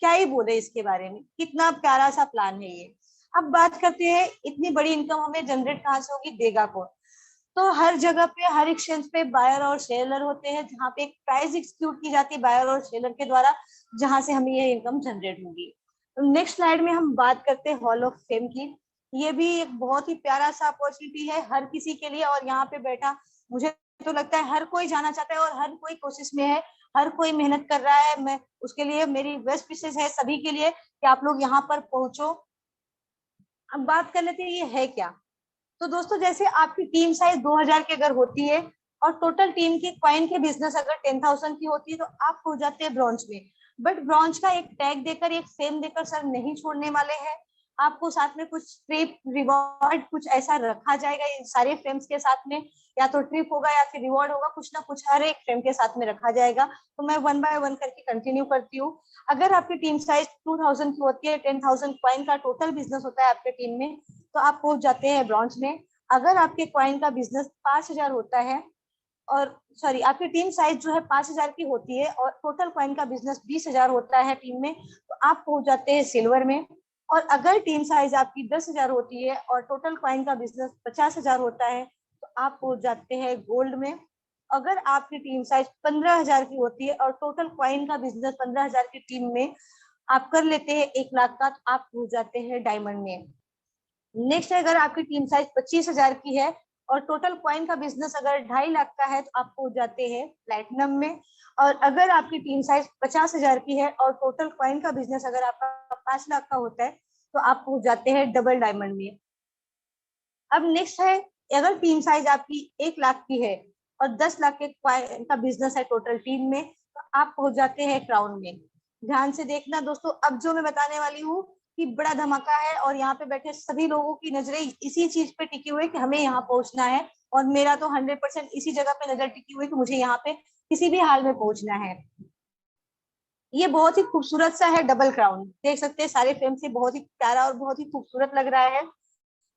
क्या ही बोले इसके बारे में, कितना प्यारा सा प्लान है ये। अब बात करते हैं इतनी बड़ी इनकम हमें जनरेट कहाँ से होगी, देगा कौन। तो हर जगह पे, हर एक्सचेंज पे बायर और सेलर होते हैं, जहाँ पे एक प्राइस एक्सक्यूट की जाती है बायर और सेलर के द्वारा, जहां से हमें ये इनकम जनरेट होगी। नेक्स्ट स्लाइड में हम बात करते हैं हॉल ऑफ फेम की। ये भी एक बहुत ही प्यारा सा अपॉर्चुनिटी है हर किसी के लिए, और यहाँ पे बैठा मुझे तो लगता है हर कोई जाना चाहता है, और हर कोई कोशिश में है, हर कोई मेहनत कर रहा है। मैं उसके लिए मेरी बेस्ट विशेष है सभी के लिए कि आप लोग यहाँ पर पहुंचो। अब बात कर लेते हैं ये है क्या। तो दोस्तों जैसे आपकी टीम साइज 2000 की अगर होती है, और टोटल टीम की कॉइन की बिजनेस अगर 10,000 की होती है, तो आप हो जाते हैं ब्रॉन्ज में। बट ब्रॉन्ज का एक टैग देकर, एक फेम देकर सर नहीं छोड़ने वाले हैं, आपको साथ में कुछ ट्रिप रिवॉर्ड कुछ ऐसा रखा जाएगा इन सारे फ्रेम्स के साथ में, या तो ट्रिप होगा या फिर रिवॉर्ड होगा, कुछ ना कुछ हर एक फ्रेम के साथ में रखा जाएगा। तो मैं 1 बाय 1 करके कंटिन्यू करती हूँ। अगर आपकी टीम साइज 2000 की होती है, 10,000 कॉइन का टोटल बिजनेस होता है आपके टीम में, तो आप पहुंच जाते हैं ब्रॉन्ज में। अगर आपके कॉइन का बिजनेस 5,000 होता है, और सॉरी आपकी टीम साइज जो है 5,000 की होती है, और टोटल कॉइन का बिजनेस 20,000 होता है टीम में, तो आप पहुंच जाते हैं सिल्वर में। और अगर टीम साइज आपकी 10,000 होती है और टोटल कॉइन का बिजनेस 50,000 होता है, तो आप पहुंच जाते हैं गोल्ड में। अगर आपकी टीम साइज 15,000 की होती है और टोटल कॉइन का बिजनेस 15,000 की टीम में आप कर लेते हैं 1 लाख का, तो आप पहुंच जाते हैं डायमंड में। नेक्स्ट अगर आपकी टीम साइज 25,000 की है और टोटल कॉइन का बिजनेस अगर 2.5 लाख का है, तो आप पहुंच जाते हैं प्लैटिनम में। और अगर आपकी टीम साइज 50,000 की है और टोटल कॉइन का बिजनेस अगर आपका 5 लाख का होता है, तो आप पहुंच जाते हैं डबल डायमंड में। अब नेक्स्ट है, अगर टीम साइज आपकी 1 लाख की है और 10 लाख के कॉइन का बिजनेस है टोटल टीम में, तो आप पहुंच जाते हैं क्राउन में। ध्यान से देखना दोस्तों, अब जो मैं बताने वाली हूँ कि बड़ा धमाका है, और यहाँ पे बैठे सभी लोगों की नजरें इसी चीज पे टिकी हुई है कि हमें यहाँ पहुंचना है, और मेरा तो 100% इसी जगह पे नजर टिकी हुई कि मुझे यहाँ पे किसी भी हाल में पहुंचना है। ये बहुत ही खूबसूरत सा है डबल क्राउन, देख सकते हैं सारे फ्रेम से बहुत ही प्यारा और बहुत ही खूबसूरत लग रहा है।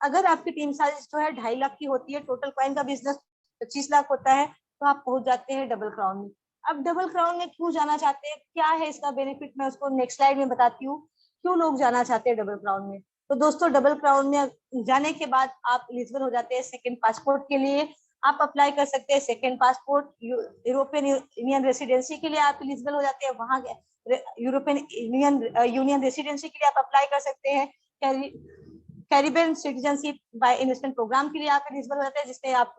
अगर आपकी टीम साइज जो है 2.5 लाख की होती है, टोटल कॉइन का बिजनेस 25 लाख होता है, तो आप पहुंच जाते हैं डबल क्राउन में। अब डबल क्राउन में क्यों जाना चाहते हैं, क्या है इसका बेनिफिट, मैं उसको नेक्स्ट स्लाइड में बताती हूँ क्यों लोग जाना चाहते हैं डबल क्राउन में। तो दोस्तों डबल क्राउन में जाने के बाद आप एलिजिबल हो जाते हैं सेकंड पासपोर्ट के लिए। आप अप्लाई कर सकते हैं second passport, European union residency के लिए आप एलिजिबल हो जाते हैं, वहां यूरोपियन यूनियन रेसिडेंसी के लिए आप अप्लाई कर सकते हैं। Caribbean citizenship by investment program के लिए आप एलिजिबल हो जाते हैं, जिसमें आप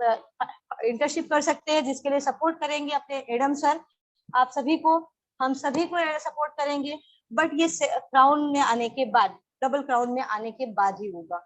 इंटर्नशिप कर सकते हैं, जिसके लिए सपोर्ट करेंगे अपने एडम सर, आप सभी को, हम सभी को सपोर्ट करेंगे। बट ये क्राउन में आने के बाद, डबल क्राउन में आने के बाद ही होगा।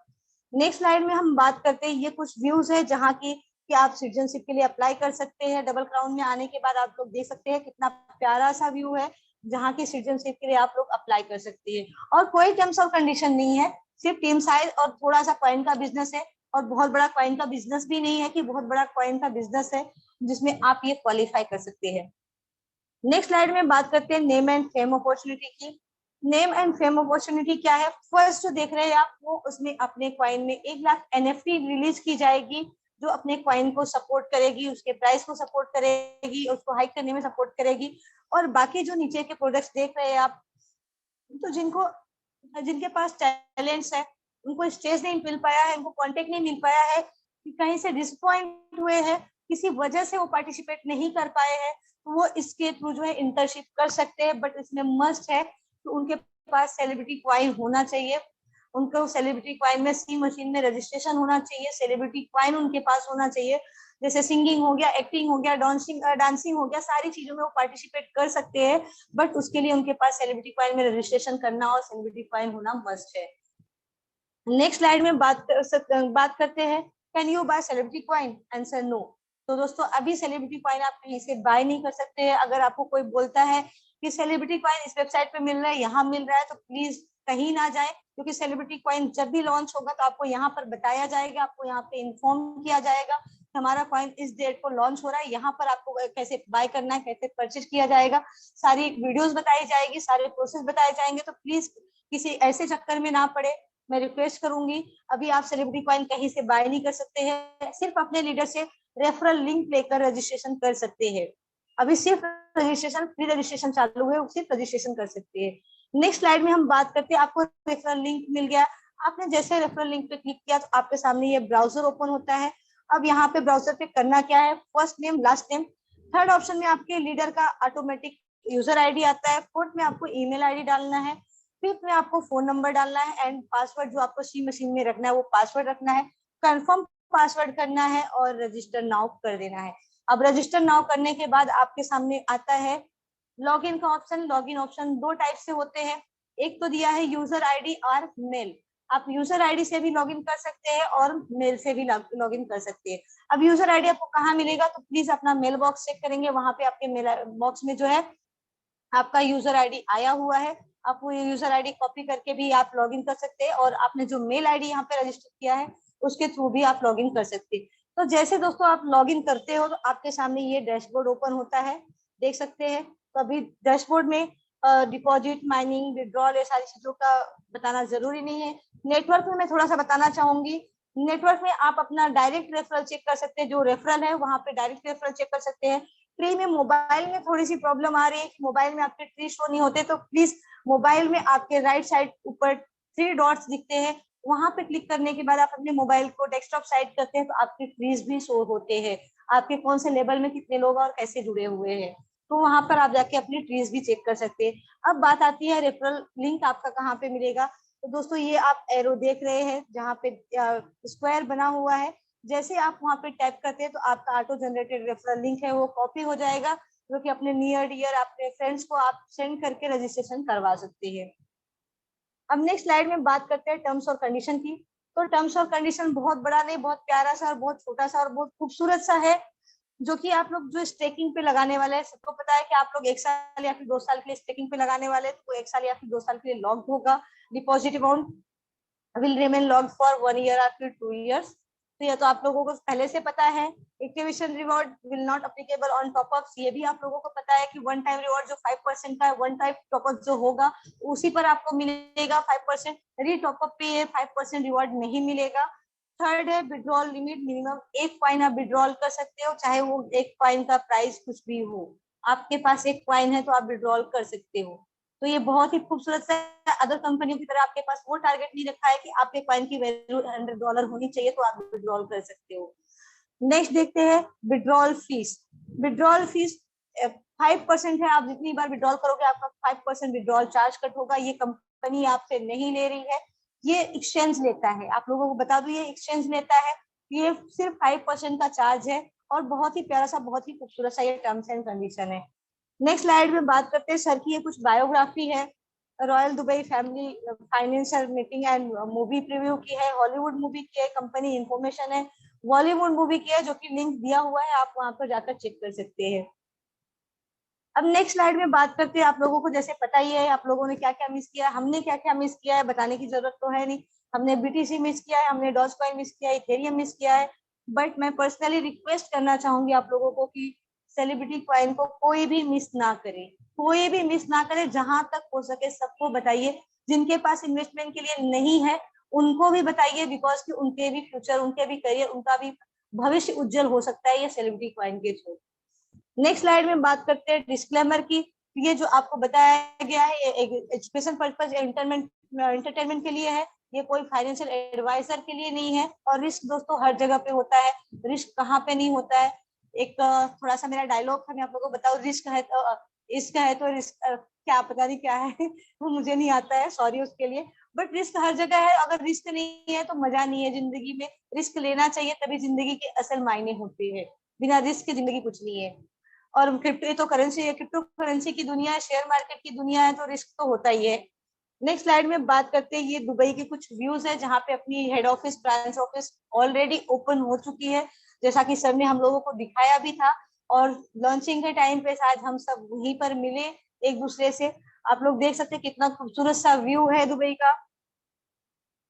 नेक्स्ट स्लाइड में हम बात करते हैं, ये कुछ व्यूज है जहाँ की कि आप सिटीजनशिप के लिए अप्लाई कर सकते हैं। डबल क्राउन में आने के बाद आप लोग देख सकते हैं कितना प्यारा सा व्यू है जहाँ की सिटीजनशिप के लिए आप लोग अप्लाई कर सकते हैं, और कोई टर्म्स और कंडीशन नहीं है, सिर्फ टीम साइज और थोड़ा सा कॉइन का बिजनेस है, और बहुत बड़ा कॉइन का बिजनेस भी नहीं है कि बहुत बड़ा कॉइन का बिजनेस है जिसमें आप ये क्वालिफाई कर सकते हैं। नेक्स्ट स्लाइड में बात करते हैं नेम एंड फेम अपॉर्चुनिटी की। नेम एंड फेम अपॉर्चुनिटी क्या है, फर्स्ट जो देख रहे हैं आप, वो उसमें अपने कॉइन में 1 लाख NFT रिलीज की जाएगी, जो अपने कॉइन को सपोर्ट करेगी, उसके प्राइस को सपोर्ट करेगी, उसको हाइक करने में सपोर्ट करेगी। और बाकी जो नीचे के प्रोडक्ट्स देख रहे हैं आप, तो जिनके पास टैलेंट्स है, उनको स्टेज नहीं मिल पाया है, उनको कॉन्टेक्ट नहीं मिल पाया है, कि कहीं से डिसअपॉइंट हुए हैं, किसी वजह से वो पार्टिसिपेट नहीं कर पाए हैं, तो वो इसके थ्रू जो है इंटर्नशिप कर सकते हैं। बट इसमें मस्ट है तो उनके पास सेलिब्रिटी क्वाइन होना चाहिए, उनको सेलिब्रिटी क्वाइन में सी मशीन में रजिस्ट्रेशन होना चाहिए, सेलिब्रिटी क्वाइन उनके पास होना चाहिए। जैसे सिंगिंग हो गया, एक्टिंग हो गया, डांसिंग हो गया, सारी चीजों में वो पार्टिसिपेट कर सकते हैं, बट उसके लिए उनके पास सेलिब्रिटी क्वाइन में रजिस्ट्रेशन करना और सेलिब्रिटी क्वाइन होना मस्ट है। नेक्स्ट स्लाइड में बात करते हैं, can you buy celebrity coin, answer no. तो दोस्तों अभी सेलिब्रिटी क्वाइन आप कहीं से बाय नहीं कर सकते हैं। अगर आपको कोई बोलता है कि सेलिब्रिटी क्वाइन इस वेबसाइट पे मिल रहा है, यहाँ मिल रहा है, तो प्लीज कहीं ना जाए, क्योंकि सेलिब्रिटी क्वाइन जब भी लॉन्च होगा तो आपको यहाँ पर बताया जाएगा, आपको यहाँ पे इन्फॉर्म किया जाएगा हमारा कॉइन इस डेट को लॉन्च हो रहा है, यहाँ पर आपको कैसे बाय करना है, कैसे परचेज किया जाएगा, सारी वीडियोस बताई जाएगी, सारे प्रोसेस बताए जाएंगे। तो प्लीज किसी ऐसे चक्कर में ना पड़े, मैं रिक्वेस्ट करूंगी, अभी आप सेलिब्रिटी कॉइन कहीं से बाय नहीं कर सकते हैं, सिर्फ अपने लीडर से रेफरल लिंक लेकर रजिस्ट्रेशन कर सकते हैं। अभी सिर्फ रजिस्ट्रेशन, फ्री रजिस्ट्रेशन चालू है, सिर्फ रजिस्ट्रेशन कर सकते हैं। नेक्स्ट स्लाइड में हम बात करते हैं, आपको रेफरल लिंक मिल गया, आपने जैसे रेफरल लिंक पे क्लिक किया तो आपके सामने ये ब्राउजर ओपन होता है। अब यहाँ पे ब्राउजर पे करना क्या है, first name last name, third option में आपके लीडर का ऑटोमेटिक यूजर आईडी आता है, फोर्थ में आपको ईमेल आईडी डालना है, फिफ्थ में आपको फोन नंबर डालना है, एंड पासवर्ड जो आपको सी मशीन में रखना है वो पासवर्ड रखना है, कंफर्म पासवर्ड करना है और रजिस्टर नाउ कर देना है। अब रजिस्टर नाउ करने के बाद आपके सामने आता है लॉगिन का ऑप्शन। लॉगिन ऑप्शन दो टाइप से होते हैं, एक तो दिया है यूजर आईडी और मेल, आप यूजर आईडी से भी लॉगिन कर सकते हैं और मेल से भी लॉगिन कर सकते हैं। अब यूजर आईडी आपको कहाँ मिलेगा, तो प्लीज अपना मेल बॉक्स चेक करेंगे, वहां पे आपके मेल बॉक्स में जो है आपका यूजर आईडी आया हुआ है, आप वो यूजर आईडी कॉपी करके भी आप लॉगिन कर सकते हैं, और आपने जो मेल आईडी यहाँ पे रजिस्टर किया है उसके थ्रू भी आप लॉगिन कर सकते हैं। तो जैसे दोस्तों आप लॉगिन करते हो तो आपके सामने ये डैशबोर्ड ओपन होता है, देख सकते हैं। तो अभी डैशबोर्ड में डिपॉजिट, माइनिंग, विड्रॉल, ये सारी चीजों का बताना जरूरी नहीं है। नेटवर्क में मैं थोड़ा सा बताना चाहूंगी, नेटवर्क में आप अपना डायरेक्ट रेफरल चेक कर सकते हैं, जो रेफरल है वहां पे डायरेक्ट रेफरल चेक कर सकते हैं। ट्री में मोबाइल में थोड़ी सी प्रॉब्लम आ रही है कि मोबाइल में आपके ट्री शो नहीं होते, तो प्लीज मोबाइल में आपके राइट साइड ऊपर 3 डॉट्स दिखते हैं, वहां पे क्लिक करने के बाद आप अपने मोबाइल को डेस्कटॉप साइड करते हैं तो आपके ट्रीज भी शो होते हैं, आपके कौन से लेवल में कितने लोग और कैसे जुड़े हुए हैं, तो वहां पर आप जाके अपनी ट्रीज भी चेक कर सकते हैं। अब बात आती है रेफरल लिंक आपका कहाँ पे मिलेगा। तो दोस्तों ये आप एरो देख रहे हैं जहाँ पे स्क्वायर बना हुआ है, जैसे आप वहां पे टाइप करते हैं तो आपका ऑटो जनरेटेड रेफरल लिंक है वो कॉपी हो जाएगा, जो कि अपने नियर डियर अपने फ्रेंड्स को आप सेंड करके रजिस्ट्रेशन करवा सकते हैं। अब नेक्स्ट स्लाइड में बात करते हैं टर्म्स और कंडीशन की। तो टर्म्स और कंडीशन बहुत बड़ा नहीं, बहुत प्यारा सा और बहुत छोटा सा और बहुत खूबसूरत सा है, जो कि आप लोग जो स्टेकिंग पे लगाने वाले हैं, सबको पता है कि आप लोग 1 साल या फिर 2 साल के लिए स्टेकिंग पे लगाने वाले हैं, तो 1 साल या फिर 2 साल के लिए लॉक्ड होगा। Deposit amount will remain locked for 1 year or फिर 2 years। तो ये तो आप लोगों को पहले से पता है। Activation reward will not applicable on top ups, ये भी आप लोगों को पता है कि वन टाइम रिवॉर्ड जो 5% का है, वन टाइम टॉपअप जो होगा उसी पर आपको मिलेगा 5%, री टॉपअप पे ये 5% रिवॉर्ड नहीं मिलेगा। थर्ड है विड्रॉल लिमिट, मिनिमम 1 कॉइन आप विड्रॉल कर सकते हो, चाहे वो 1 कॉइन का प्राइस कुछ भी हो। आपके पास 1 कॉइन है तो आप विड्रॉल कर सकते हो। तो ये बहुत ही खूबसूरत है। अदर कंपनियों की तरह आपके पास वो टारगेट नहीं रखा है कि आपके कॉइन की वैल्यू $100 होनी चाहिए तो आप विड्रॉल कर सकते हो। नेक्स्ट देखते हैं विड्रॉल फीस। विड्रॉल फीस 5% है। आप जितनी बार विड्रॉल करोगे आपका 5% विड्रॉल चार्ज कट होगा। ये कंपनी आपसे नहीं ले रही है, ये एक्सचेंज लेता है। आप लोगों को बता दूं ये एक्सचेंज लेता है। ये सिर्फ 5% का चार्ज है और बहुत ही प्यारा सा, बहुत ही खूबसूरत सा ये टर्म्स एंड कंडीशन है। नेक्स्ट स्लाइड में बात करते हैं सर की, ये कुछ बायोग्राफी है। Royal Dubai family financial meeting and movie preview की है, हॉलीवुड मूवी की है, कंपनी इंफॉर्मेशन है, बॉलीवुड मूवी की है जो कि लिंक दिया हुआ है, आप वहां पर जाकर चेक कर सकते हैं। अब नेक्स्ट स्लाइड में बात करते हैं, आप लोगों को जैसे पता ही है आप लोगों ने क्या क्या मिस किया है, हमने क्या क्या मिस किया है, बताने की जरूरत तो है नहीं। हमने बीटीसी मिस किया है, हमने डॉजकॉइन मिस किया है, इथेरियम मिस किया है। बट मैं पर्सनली रिक्वेस्ट करना चाहूंगी आप लोगों को कि सेलिब्रिटी कॉइन को कोई भी मिस ना करे, कोई भी मिस ना करे। जहां तक हो सके सबको बताइए। जिनके पास इन्वेस्टमेंट के लिए नहीं है उनको भी बताइए, बिकॉज कि उनके भी फ्यूचर, उनके भी करियर, उनका भी भविष्य उज्जवल हो सकता है ये सेलिब्रिटी कॉइन के थ्रू। नेक्स्ट स्लाइड में बात करते हैं डिस्क्लेमर की। ये जो आपको बताया गया है एजुकेशन पर्पज, एंटरटेनमेंट के लिए है, ये कोई फाइनेंशियल एडवाइजर के लिए नहीं है। और रिस्क दोस्तों हर जगह पे होता है, रिस्क कहाँ पे नहीं होता है। एक थोड़ा सा मेरा डायलॉग था, मैं आप लोगों को बताऊं, रिस्क है तो इश्क है तो रिस्क, क्या पता नहीं क्या है वो मुझे नहीं आता है, सॉरी उसके लिए। बट रिस्क हर जगह है, अगर रिस्क नहीं है तो मजा नहीं है जिंदगी में। रिस्क लेना चाहिए, तभी जिंदगी के असल मायने होते हैं। बिना रिस्क की जिंदगी कुछ नहीं है। और क्रिप्टो तो करेंसी है, क्रिप्टो करेंसी की दुनिया है, शेयर मार्केट की दुनिया है, तो रिस्क तो होता ही है। नेक्स्ट स्लाइड में बात करते हैं, ये दुबई के कुछ व्यूज है जहाँ पे अपनी head office, branch office already open हो चुकी है, जैसा कि सर ने हम लोगों को दिखाया भी था। और लॉन्चिंग के टाइम पे शायद हम सब वहीं पर मिले एक दूसरे से। आप लोग देख सकते हैं कितना खूबसूरत सा व्यू है दुबई का।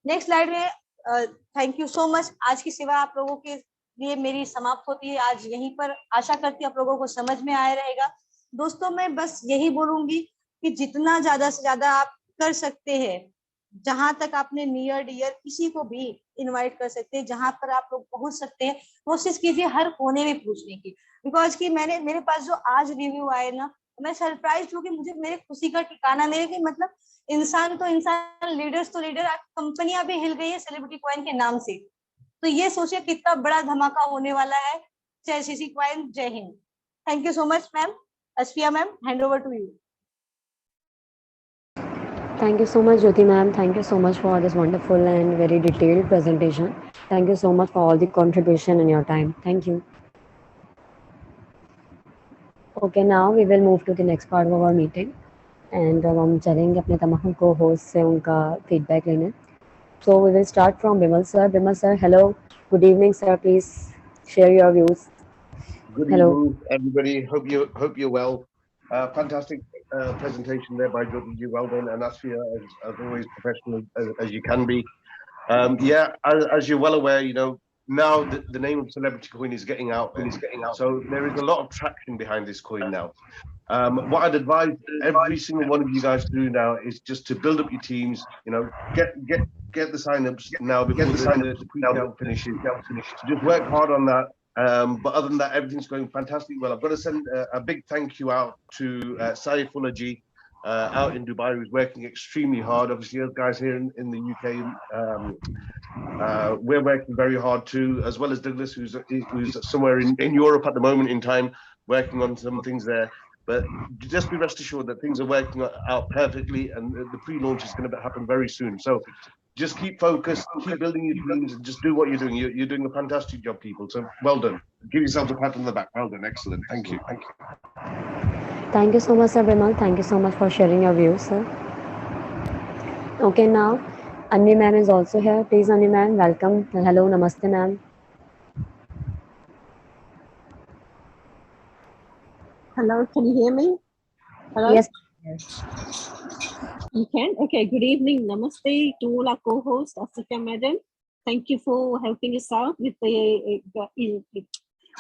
नेक्स्ट स्लाइड में थैंक यू सो मच। आज की सेवा आप लोगों के लिए मेरी समाप्त होती है आज यहीं पर। आशा करती हूँ आप लोगों को समझ में आया रहेगा। दोस्तों मैं बस यही बोलूंगी कि जितना ज्यादा से ज्यादा आप कर सकते हैं, जहां तक आपने नियर डियर किसी को भी इनवाइट कर सकते हैं, जहां पर आप लोग पहुंच सकते हैं, कोशिश कीजिए हर कोने में पहुंचने की। बिकॉज कि मेरे पास जो आज रिव्यू आए ना, मैं सरप्राइज हूँ कि मुझे मेरे खुशी का ठिकाना नहीं है। कि मतलब इंसान तो इंसान, लीडर्स तो लीडर, कंपनियां भी हिल गई है सेलिब्रिटी कॉइन के नाम से। तो ये सोचिए कितना बड़ा धमाका होने वाला है। जय सीसी कॉइन, जय Hind. Thank you so much ma'am. Asfia ma'am, hand over to you. Thank you so much, Jyoti ma'am. Thank you so much for this wonderful and very detailed presentation. Thank you so much for all the contribution and your time. Thank you. Okay, now we will move to the next part of our meeting. And हम चलेंगे अपने तमाम को host से उनका feedback लेने. So we will start from Bimal sir. Bimal sir, hello. Good evening, sir. Please share your views. Good Hello. evening, everybody. Hope you're well. Fantastic presentation there by Jyoti. Well done, and Asfia, as always, professional as you can be. Yeah, as you're well aware, you know now the name of Celebrity Coin is getting out there. So there is a lot of traction behind this coin now. What I'd advise every single one of you guys to do now is just to build up your teams. You know, get the sign-ups now before the pre-sale finishes. So just work hard on that. But other than that, everything's going fantastic well. I've got to send a big thank you out to Saif Ulaji out in Dubai, who's working extremely hard. Obviously, us guys here in the UK, we're working very hard too, as well as Douglas, who's somewhere in Europe at the moment in time, working on some things there. But just be rest assured that things are working out perfectly, and the pre-launch is going to happen very soon. So just keep focused, keep building your teams, and just do what you're doing. You're doing a fantastic job, people. So well done. Give yourselves a pat on the back. Well done. Excellent. Thank you. Thank you so much, sir Bimal. Thank you so much for sharing your views, sir. Okay, now Anvi ma'am is also here. Please, Anvi ma'am, welcome. Hello, namaste, ma'am. Hello, can you hear me? Hello? Yes. You can? Okay, good evening. Namaste to all our co-hosts, Asika madam. Thank you for helping us out with the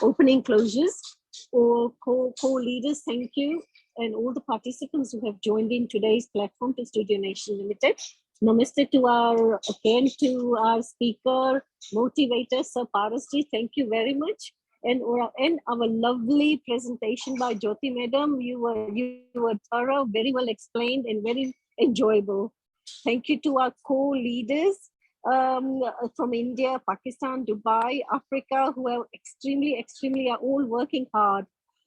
opening closures. All co-leaders, thank you. And all the participants who have joined in today's platform to Studio Nation Limited. Namaste to our speaker, motivator, Sir Parasji. Thank you very much. And our lovely presentation by Jyoti Madam. You were thorough, very well explained, and very enjoyable. Thank you to our co-leaders from India, Pakistan, Dubai, Africa, who are extremely are all working hard.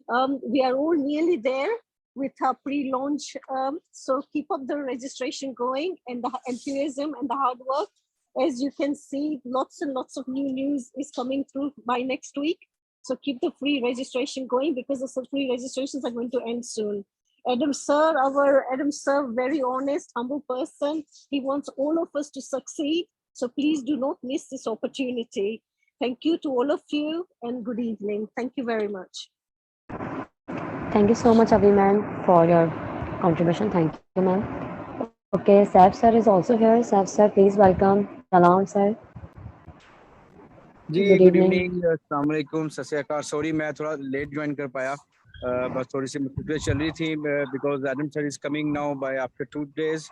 We are all nearly there with our pre-launch. So keep up the registration going and the enthusiasm and the hard work. As you can see, lots and lots of new news is coming through by next week. So keep the free registration going because the free registrations are going to end soon. Adam sir, very honest, humble person. He wants all of us to succeed. So please do not miss this opportunity. Thank you to all of you and good evening. Thank you very much. Thank you so much, Avi ma'am, for your contribution. Thank you, ma'am. Okay, Saif sir is also here. Saif sir, please welcome. Salam sir. जी good evening, अस्सलाम वालेकुम, सत श्री अकाल। Sorry मैं थोड़ा late join कर पाया, बस थोड़ी सी मुश्किलें चल रही थी because Adam sir is coming now by after 2 days।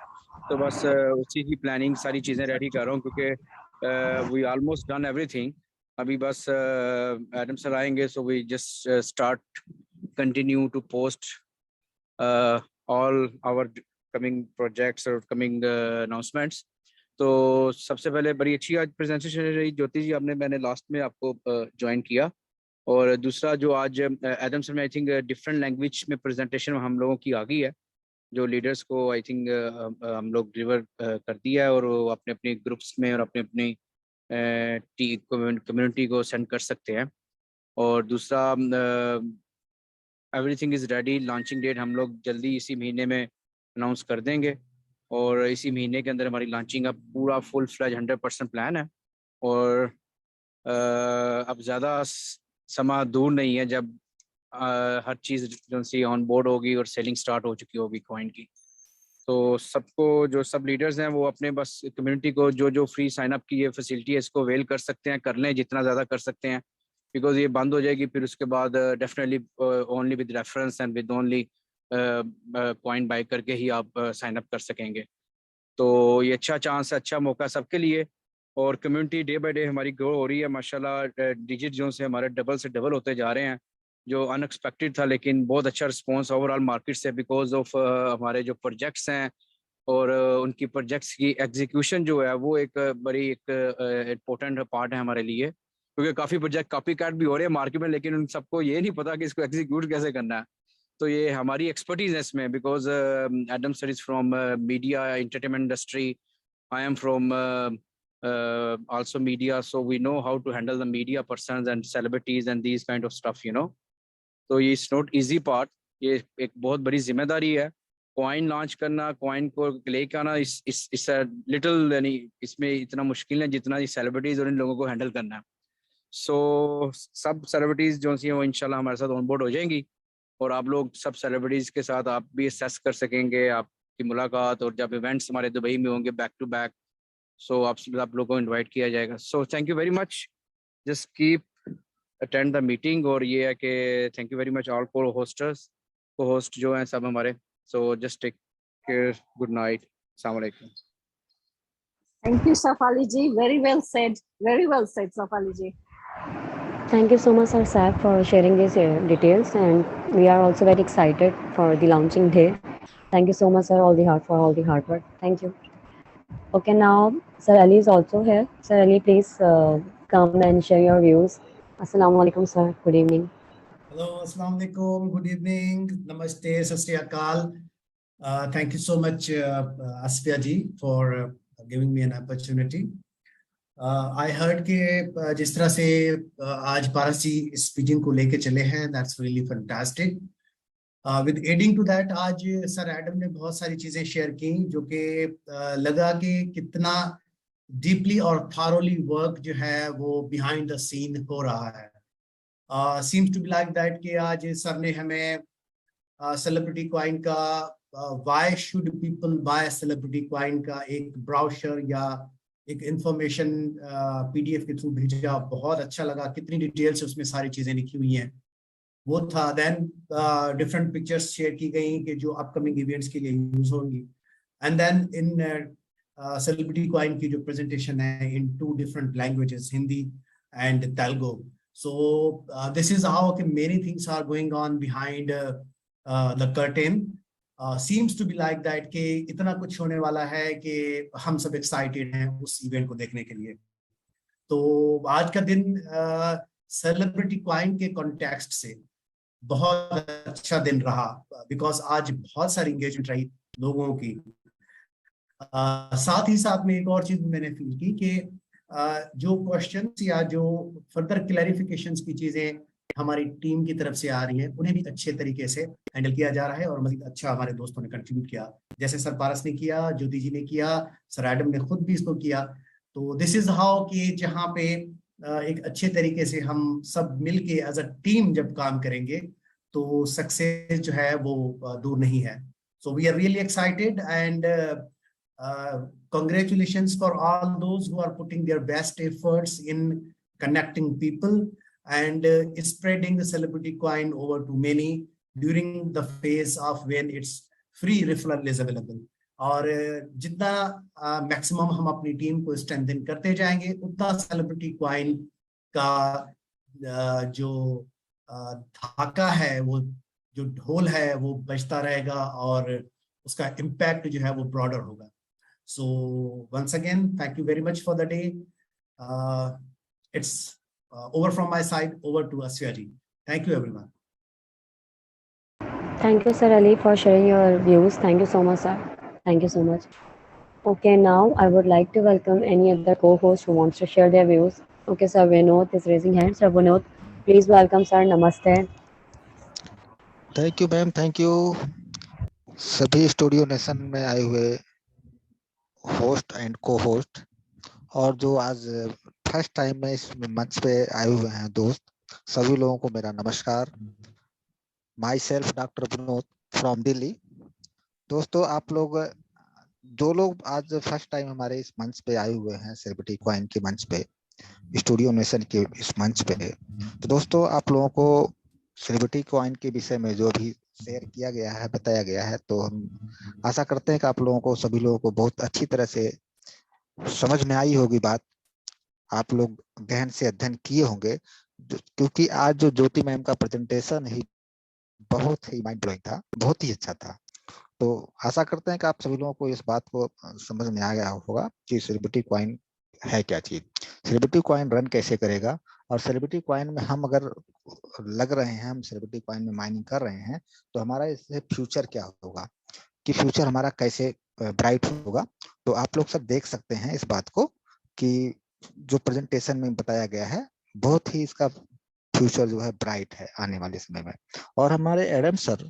तो बस उसी की प्लानिंग सारी चीज़ें रेडी कर रहा हूँ क्योंकि वी ऑलमोस्ट डन एवरीथिंग। अभी बस एडम सर आएंगे so we just start continue to post all our coming projects और कमिंग अनाउंसमेंट्स। तो सबसे पहले बड़ी अच्छी आज प्रेजेंटेशन रही ज्योति जी, मैंने लास्ट में आपको ज्वाइन किया। और दूसरा जो आज एडम सर में आई थिंक डिफरेंट लैंग्वेज में प्रेजेंटेशन हम लोगों की आ गई है, जो लीडर्स को आई थिंक हम लोग डिलीवर कर दिया है और वो अपने अपने ग्रुप्स में और अपने अपनी कम्युनिटी को सेंड कर सकते हैं। और दूसरा everything is ready, launching date हम लोग जल्दी इसी महीने में अनाउंस कर देंगे और इसी महीने के अंदर हमारी लॉन्चिंग अब पूरा फुल फ्लैज 100% प्लान है। और अब ज़्यादा समा दूर नहीं है जब हर चीज़ जो सी ऑन बोर्ड होगी और सेलिंग स्टार्ट हो चुकी होगी कॉइन की। तो सबको जो सब लीडर्स हैं वो अपने बस कम्युनिटी को जो फ्री साइन अप की ये फैसिलिटी है इसको वेल कर सकते हैं, कर लें जितना ज़्यादा कर सकते हैं बिकॉज ये बंद हो जाएगी फिर उसके बाद definitely only with reference and with only coin buy करके ही आप साइन अप कर सकेंगे। तो ये अच्छा चांस है, अच्छा मौका सबके लिए। और कम्युनिटी डे बाय डे हमारी ग्रो हो रही है माशाल्लाह, डिजिट जो से हमारे डबल से डबल होते जा रहे हैं जो अनएक्सपेक्टेड था, लेकिन बहुत अच्छा रिस्पांस ओवरऑल मार्केट से बिकॉज ऑफ हमारे जो प्रोजेक्ट्स हैं और उनकी प्रोजेक्ट्स की एग्जीक्यूशन जो है वो एक बड़ी एक इम्पोर्टेंट पार्ट है हमारे लिए क्योंकि काफ़ी प्रोजेक्ट कॉपी कैट भी हो रहे हैं मार्केट में लेकिन उन सबको ये नहीं पता कि इसको एग्जीक्यूट कैसे करना है। तो ये हमारी एक्सपर्टीज है इसमें because Adam sir is from media entertainment industry, I am from also media, so we know how to handle the media persons and celebrities and these kind of stuff, you know। तो ये it's not easy part, ये एक बहुत बड़ी जिम्मेदारी है coin launch करना, coin को लेके आना इस लिटिल, यानी इसमें इतना मुश्किल है जितना ये सेलिब्रिटीज और इन लोगों को हैंडल करना है। सो सब सेलिब्रिटीज जो सी वो इंशाल्लाह हमारे साथ ऑन बोर्ड हो जाएंगी और आप लोग सब सेलिब्रिटीज के साथ आप भी असेस कर सकेंगे आपकी मुलाकात, और जब इवेंट्स हमारे दुबई में होंगे बैक टू बैक सो आप लोगों को इनवाइट किया जाएगा। So thank you very much, just keep attend the meeting. और ये है कि thank you very much all को होस्ट जो हैं सब हमारे। So just take care, good night, अस्सलाम वालेकुम। Thank you, Safali ji. Very well said, Safali ji. Thank you so much, Sir Saif, for sharing these details, and we are also very excited for the launching day. Thank you so much, sir, for all the hard work. Thank you. Okay, now Sir Ali is also here. Sir Ali, please come and share your views. Assalamu alaikum, sir. Good evening. Hello, assalamu alaikum. Good evening. Namaste, sat sri akal. Thank you so much, Asfia ji, for giving me an opportunity. I heard कि जिस तरह से आज पारस जी इस meeting को लेके चले हैं, that's really fantastic. With adding to that, आज सर एडम ने बहुत सारी चीजें शेयर की जो कि लगा कि कितना डीपली और थारोली वर्क जो है वो बिहाइंड द सीन हो रहा है। Seems to be like that कि आज सर ने हमें सेलिब्रिटी कॉइन का why should people buy celebrity coin का एक ब्राउशर या एक इंफॉर्मेशन PDF के थ्रू भेजा, बहुत अच्छा लगा, कितनी डिटेल्स उसमें सारी चीजें लिखी हुई हैं वो था। देन डिफरेंट पिक्चर्स शेयर की गई कि जो अपकमिंग इवेंट्स के लिए यूज होंगी। And then in celebrity coin की जो प्रेजेंटेशन है इन 2 different languages, Hindi and Telugu. So this is how many things are going on behind the curtain. Seems to be like that कि इतना कुछ होने वाला है कि हम सब एक्साइटेड हैं उस इवेंट को देखने के लिए। तो आज का दिन सेलिब्रिटी क्वाइन के कॉन्टेक्स्ट से बहुत अच्छा दिन रहा, बिकॉज आज बहुत सारी एंगेजमेंट रही लोगों की। साथ ही साथ में एक और चीज मैंने फील की कि जो क्वेश्चंस या जो फर्दर क्लैरिफिकेशंस की चीजें हमारी टीम की तरफ से आ रही हैं उन्हें भी अच्छे तरीके से हैंडल किया जा रहा है और मजीद अच्छा हमारे दोस्तों ने कंट्रीब्यूट किया, जैसे सर पारस ने किया, ज्योति जी ने किया, सर एडम ने खुद भी इसको किया। तो दिस इज हाउ कि जहाँ पे एक अच्छे तरीके से हम सब मिलके एज अ टीम जब काम करेंगे तो सक्सेस जो है वो दूर नहीं है। So we are really excited and congratulations for all those who are putting their best efforts in connecting people and spreading the celebrity coin over to many during the phase of when its free referral is available. और जितना maximum हम अपनी team को strengthen करते जाएंगे उतना celebrity coin का जो धाका है, वो जो ढोल है वो बजता रहेगा और उसका इम्पैक्ट जो है वो ब्रॉडर होगा। So once again, thank you very much for the day. It's over from my side. Over to Asya ji. Thank you, everyone. Thank you, Sir Ali, for sharing your views. Thank you so much, sir. Thank you so much. Okay, now I would like to welcome any other co-host who wants to share their views. Okay, Sir Vinod is raising hand. Sir Vinod, please welcome, sir. Namaste. Thank you ma'am, thank you सभी studio nation में आए हुए host and को host और जो आज first time में इस मंच पे आए हुए हैं दोस्त, सभी लोगों को मेरा नमस्कार। My self doctor Vinod from Delhi. दोस्तों, आप लोग जो लोग आज फर्स्ट टाइम हमारे इस मंच पे आए हुए हैं, सेलिब्रिटी क्वाइन के मंच पे, स्टूडियो नेशन के इस मंच पे, तो दोस्तों आप लोगों को सेलिब्रिटी क्वाइन के विषय में जो भी शेयर किया गया है, बताया गया है, तो हम आशा करते हैं कि आप लोगों को, सभी लोगों को बहुत अच्छी तरह से समझ में आई होगी बात। आप लोग गहन से अध्ययन किए होंगे, क्योंकि आज जो ज्योति मैम का प्रेजेंटेशन ही बहुत ही माइंड ब्लोइंग था, बहुत ही अच्छा था। तो आशा करते हैं कि आप सभी लोगों को इस बात को समझ में आ गया होगा कि सेलिब्रिटी क्वाइन है क्या चीज, सेलिब्रिटी क्वाइन रन कैसे करेगा, और सेलिब्रिटी क्वाइन में हम अगर लग रहे हैं, हम सेलिब्रिटी क्वाइन में माइनिंग कर रहे हैं, तो हमारा इससे फ्यूचर क्या होगा, कि फ्यूचर हमारा कैसे ब्राइट होगा। तो आप लोग सब देख सकते हैं इस बात को कि जो प्रेजेंटेशन में बताया गया है, बहुत ही इसका फ्यूचर जो है ब्राइट है आने वाले समय में। और हमारे एडम सर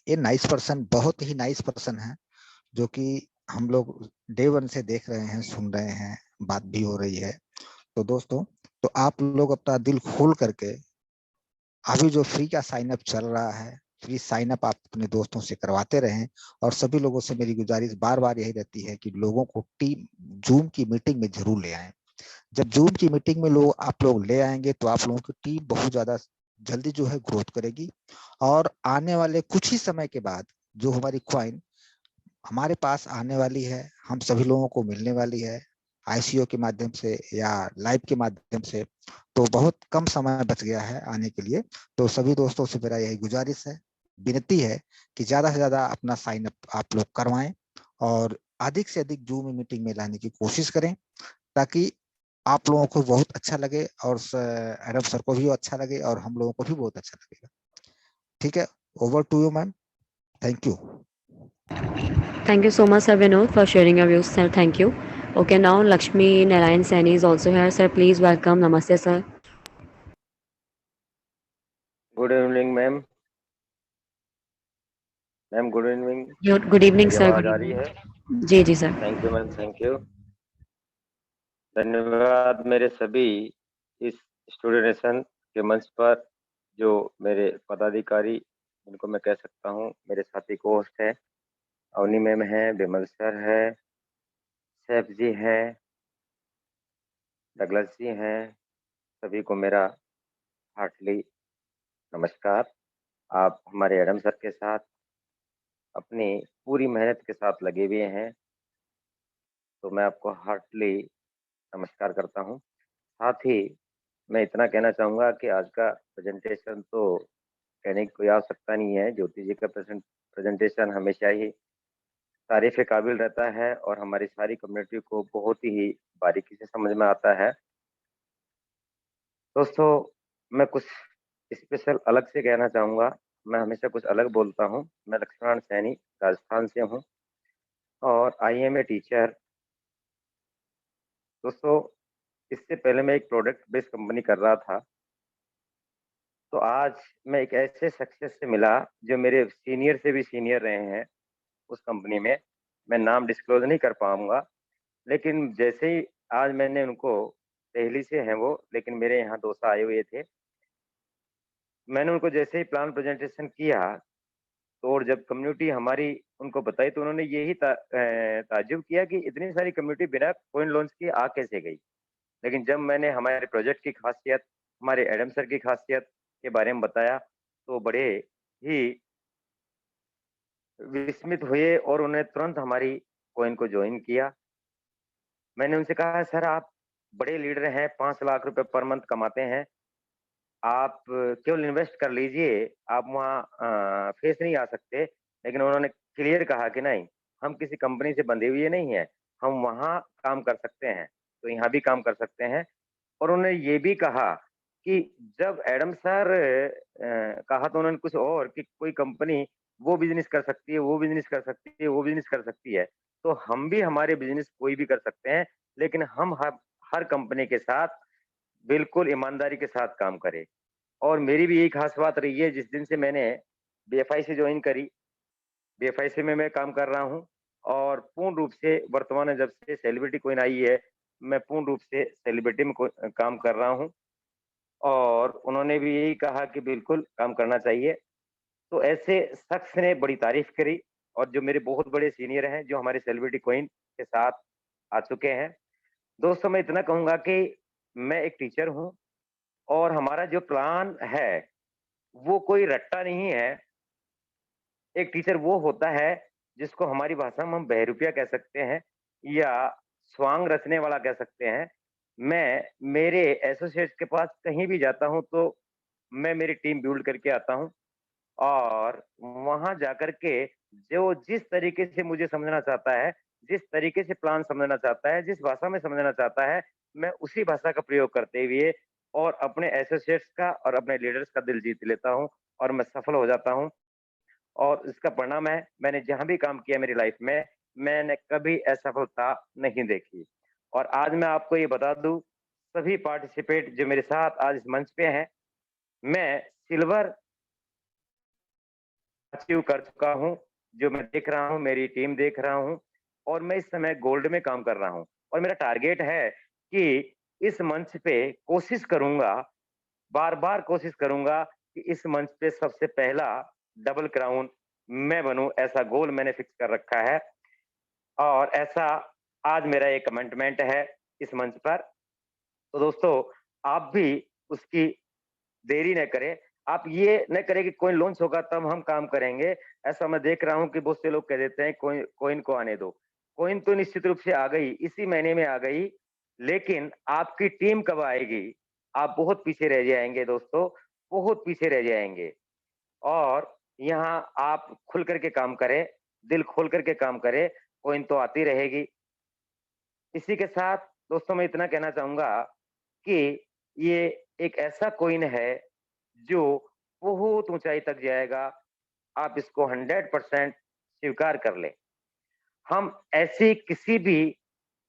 ये नाइस पर्सन, बहुत ही नाइस पर्सन है, जो कि हम लोग डे वन से देख रहे हैं, सुन रहे हैं, बात भी हो रही है। तो दोस्तों, तो आप लोग अपना दिल खोल करके अभी जो फ्री का साइन अप चल रहा है, फ्री साइन अप आप अपने दोस्तों से करवाते रहें। और सभी लोगों से मेरी गुजारिश बार बार यही रहती है कि लोगों को टीम जूम की मीटिंग में जरूर ले आएं। जब जूम की मीटिंग में आप लोग ले आएंगे तो आप लोगों की टीम बहुत ज्यादा जल्दी जो है ग्रोथ करेगी। और आने वाले कुछ ही समय के बाद जो हमारी क्वाइन हमारे पास आने वाली है, हम सभी लोगों को मिलने वाली है, आईसीओ के माध्यम से या लाइव के माध्यम से, तो बहुत कम समय बच गया है आने के लिए। तो सभी दोस्तों से मेरा यही गुजारिश है, विनती है कि ज्यादा से ज्यादा अपना साइन अप आप लोग करवाएं और अधिक से अधिक जूम मीटिंग में लाने की कोशिश करें, ताकि आप लोगों को बहुत अच्छा लगे और एडम सर को भी अच्छा लगे और हम लोगों को भी बहुत अच्छा लगेगा। ठीक है, over to you ma'am, thank you. Thank you so much, Sir Vinod, for sharing your views, sir. Thank you. Okay, now Lakshmi Narayan Saini is also here. Sir, please welcome. Namaste, sir. Good evening, ma'am. Ma'am, good evening. Good evening, मेरी sir. आवाज Good आ रही है? evening. जी जी sir. Thank you ma'am, thank you. धन्यवाद मेरे सभी इस स्टूडियो नेशन के मंच पर जो मेरे पदाधिकारी, जिनको मैं कह सकता हूँ मेरे साथी को होस्ट है, अवनी मैम है, विमल सर है, सैफ जी है, डगलस जी हैं, सभी को मेरा हार्टली नमस्कार। आप हमारे एडम सर के साथ अपनी पूरी मेहनत के साथ लगे हुए हैं। तो मैं आपको हार्टली नमस्कार करता हूँ। साथ ही मैं इतना कहना चाहूँगा कि आज का प्रेजेंटेशन तो कहने की कोई आवश्यकता नहीं है। ज्योति जी का प्रेजेंटेशन हमेशा ही तारीफ़ के काबिल रहता है और हमारी सारी कम्युनिटी को बहुत ही बारीकी से समझ में आता है। दोस्तों, मैं कुछ स्पेशल अलग से कहना चाहूँगा। मैं हमेशा कुछ अलग बोलता हूँ। मैं लक्ष्मण सैनी राजस्थान से हूँ और आई एम ए टीचर। दोस्तों, इससे पहले मैं एक प्रोडक्ट बेस्ड कंपनी कर रहा था। तो आज मैं एक ऐसे सक्सेस से मिला जो मेरे सीनियर से भी सीनियर रहे हैं उस कंपनी में। मैं नाम डिस्क्लोज नहीं कर पाऊँगा, लेकिन जैसे ही आज मैंने उनको, दिल्ली से हैं वो, लेकिन मेरे यहाँ दोस्त आए हुए थे। मैंने उनको जैसे ही प्लान प्रेजेंटेशन किया, तो और जब कम्युनिटी हमारी उनको बताई, तो उन्होंने यही ताज्जुब किया कि इतनी सारी कम्युनिटी बिना कॉइन लॉन्च किए आ कैसे गई। लेकिन जब मैंने हमारे प्रोजेक्ट की खासियत, हमारे एडम सर की खासियत के बारे में बताया, तो बड़े ही विस्मित हुए और उन्होंने तुरंत हमारी कॉइन को ज्वाइन किया। मैंने उनसे कहा, सर आप बड़े लीडर हैं, 5 लाख रुपए पर मंथ कमाते हैं, आप केवल इन्वेस्ट कर लीजिए, आप वहाँ फेस नहीं आ सकते। लेकिन उन्होंने क्लियर कहा कि नहीं, हम किसी कंपनी से बंधे हुए नहीं हैं, हम वहाँ काम कर सकते हैं, तो यहाँ भी काम कर सकते हैं। और उन्होंने ये भी कहा कि जब एडम सर कहा तो उन्होंने कुछ और कि कोई कंपनी वो बिज़नेस कर सकती है, वो बिज़नेस कर सकती है, वो बिज़नेस कर सकती है, तो हम भी हमारे बिज़नेस कोई भी कर सकते हैं, लेकिन हम हर कंपनी के साथ बिल्कुल ईमानदारी के साथ काम करें। और मेरी भी यही खास बात रही है, जिस दिन से मैंने बीएफआईसी जॉइन करी, बीएफआईसी में मैं काम कर रहा हूँ और पूर्ण रूप से वर्तमान में जब से सेलिब्रिटी कॉइन आई है, मैं पूर्ण रूप से सेलिब्रिटी में काम कर रहा हूँ और उन्होंने भी यही कहा कि बिल्कुल काम करना चाहिए। तो ऐसे शख्स ने बड़ी तारीफ़ करी और जो मेरे बहुत बड़े सीनियर हैं, जो हमारे सेलिब्रिटी कॉइन के साथ आ चुके हैं। दोस्तों, मैं इतना कहूँगा कि मैं एक टीचर हूँ और हमारा जो प्लान है, वो कोई रट्टा नहीं है। एक टीचर वो होता है, जिसको हमारी भाषा में हम बहरूपिया कह सकते हैं या स्वांग रचने वाला कह सकते हैं। मैं मेरे एसोसिएट्स के पास कहीं भी जाता हूँ, तो मैं मेरी टीम बिल्ड करके आता हूँ और वहाँ जाकर के जो जिस तरीके से मुझे समझना चाहता है, जिस तरीके से प्लान समझना चाहता है, जिस भाषा में समझना चाहता है, मैं उसी भाषा का प्रयोग करते हुए और अपने एसोसिएट्स का और अपने लीडर्स का दिल जीत लेता हूँ और मैं सफल हो जाता हूँ। और इसका परिणाम है, मैंने जहाँ भी काम किया मेरी लाइफ में, मैंने कभी असफलता नहीं देखी। और आज मैं आपको ये बता दूँ, सभी पार्टिसिपेट जो मेरे साथ आज इस मंच पे हैं, मैं सिल्वर अचीव कर चुका हूँ, जो मैं देख रहा हूँ, मेरी टीम देख रहा हूँ और मैं इस समय गोल्ड में काम कर रहा हूँ। और मेरा टारगेट है कि इस मंच पे कोशिश करूँगा, बार-बार कोशिश करूँगा कि इस मंच पे सबसे पहला डबल क्राउन मैं बनूँ, ऐसा गोल मैंने फिक्स कर रखा है और ऐसा आज मेरा एक कमिटमेंट है इस मंच पर। तो दोस्तों, आप भी उसकी देरी न करें। आप ये न करें कि कॉइन लॉन्च होगा तब हम काम करेंगे। ऐसा मैं देख रहा हूँ कि बहुत से लोग कह देते हैं कॉइन कॉइन को आने दो। कॉइन तो निश्चित रूप से आ गई, इसी महीने में आ गई, लेकिन आपकी टीम कब आएगी? आप बहुत पीछे रह जाएँगे दोस्तों, बहुत पीछे रह जाएँगे। और यहाँ आप खुल कर के काम करें, दिल खोल कर के काम करें, कॉइन तो आती रहेगी। इसी के साथ दोस्तों मैं इतना कहना चाहूँगा कि ये एक ऐसा कॉइन है जो बहुत ऊँचाई तक जाएगा। आप इसको 100% स्वीकार कर लें। हम ऐसी किसी भी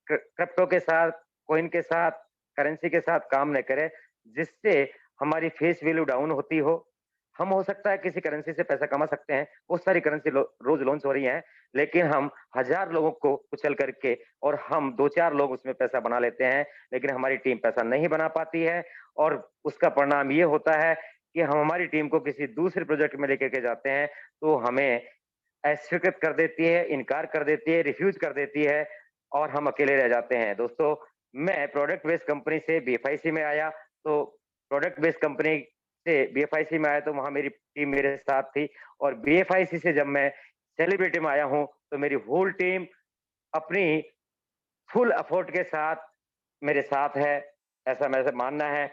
क्रिप्टो के साथ, कॉइन के साथ, करेंसी के साथ काम न करें, जिससे हमारी फेस वैल्यू डाउन होती हो। हम हो सकता है किसी करेंसी से पैसा कमा सकते हैं, बहुत सारी करेंसी रोज़ लॉन्च हो रही हैं, लेकिन हम 1000 लोगों को कुचल करके और हम 2-4 लोग उसमें पैसा बना लेते हैं, लेकिन हमारी टीम पैसा नहीं बना पाती है और उसका परिणाम ये होता है कि हम हमारी टीम को किसी दूसरे प्रोजेक्ट में लेकर के जाते हैं, तो हमें अस्वीकृत कर देती है, इनकार कर देती है, रिफ्यूज़ कर देती है और हम अकेले रह जाते हैं। दोस्तों, मैं प्रोडक्ट बेस्ड कंपनी से बीएफआईसी में आया, तो प्रोडक्ट बेस्ड कंपनी से बीएफआईसी में आया तो वहाँ मेरी टीम मेरे साथ थी और बीएफआईसी से जब मैं सेलिब्रिटी में आया हूँ, तो मेरी होल टीम अपनी फुल एफर्ट के साथ मेरे साथ है, ऐसा मेरा मानना है।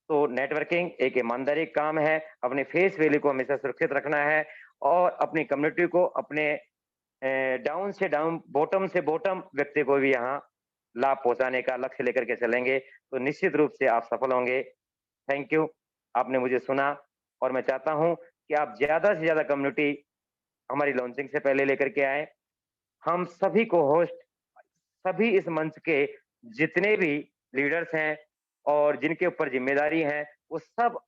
तो नेटवर्किंग एक ईमानदारी काम है, अपने फेस वैल्यू को हमेशा सुरक्षित रखना है और अपनी कम्युनिटी को, अपने डाउन से डाउन, बॉटम से बॉटम व्यक्ति को भी यहाँ लाभ पहुंचाने का लक्ष्य लेकर के चलेंगे तो निश्चित रूप से आप सफल होंगे। थैंक यू, आपने मुझे सुना और मैं चाहता हूं कि आप ज्यादा से ज्यादा कम्युनिटी हमारी लॉन्चिंग से पहले लेकर के आए। हम सभी को होस्ट, सभी इस मंच के जितने भी लीडर्स हैं और जिनके ऊपर जिम्मेदारी है, वो सब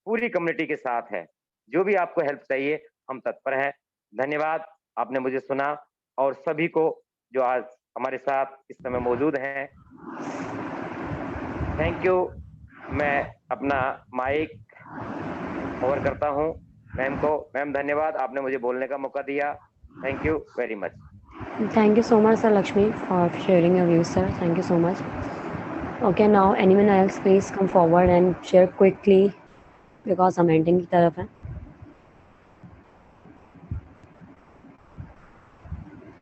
पूरी कम्युनिटी के साथ है। जो भी आपको हेल्प चाहिए हम तत्पर हैं। धन्यवाद, आपने मुझे सुना और सभी को जो आज हमारे साथ इस समय मौजूद हैं, थैंक यू। मैं अपना माइक ओवर करता हूं मैम को। मैम धन्यवाद, आपने मुझे बोलने का मौका दिया। Thank you very much. Thank you so much, Sir Lakshmi, for sharing your views, sir. Thank you so much. Okay, now anyone else please come forward and share quickly because हम ending की तरफ हैं.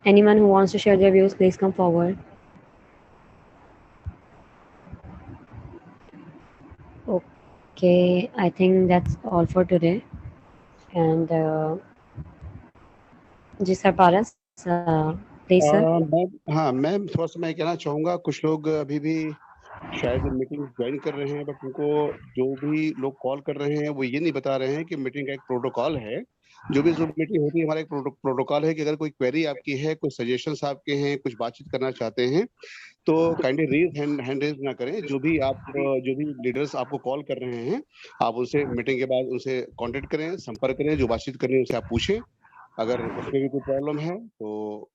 Anyone who wants to share their views, please come forward. Okay, I think that's all for today. And जी sir Paras, please sir. हाँ ma'am, थोड़ा सा मैं कहना चाहूँगा, कुछ लोग अभी भी शायद मीटिंग ज्वाइन कर रहे हैं, बट उनको जो भी लोग कॉल कर रहे हैं वो ये नहीं बता रहे हैं कि मीटिंग का एक प्रोटोकॉल है। जो भी जूम मीटिंग होती है, हमारा एक प्रोटोकॉल है कि अगर कोई क्वेरी आपकी है, कुछ सजेशंस आपके हैं, कुछ बातचीत करना चाहते हैं, तो काइंडली रेज हैंड रेज ना करें। जो भी लीडर्स आपको कॉल कर रहे हैं, आप उनसे मीटिंग के बाद उनसे कांटेक्ट करें, संपर्क करें, जो बातचीत करनी है उनसे आप पूछें। अगर उसमें भी कोई प्रॉब्लम है तो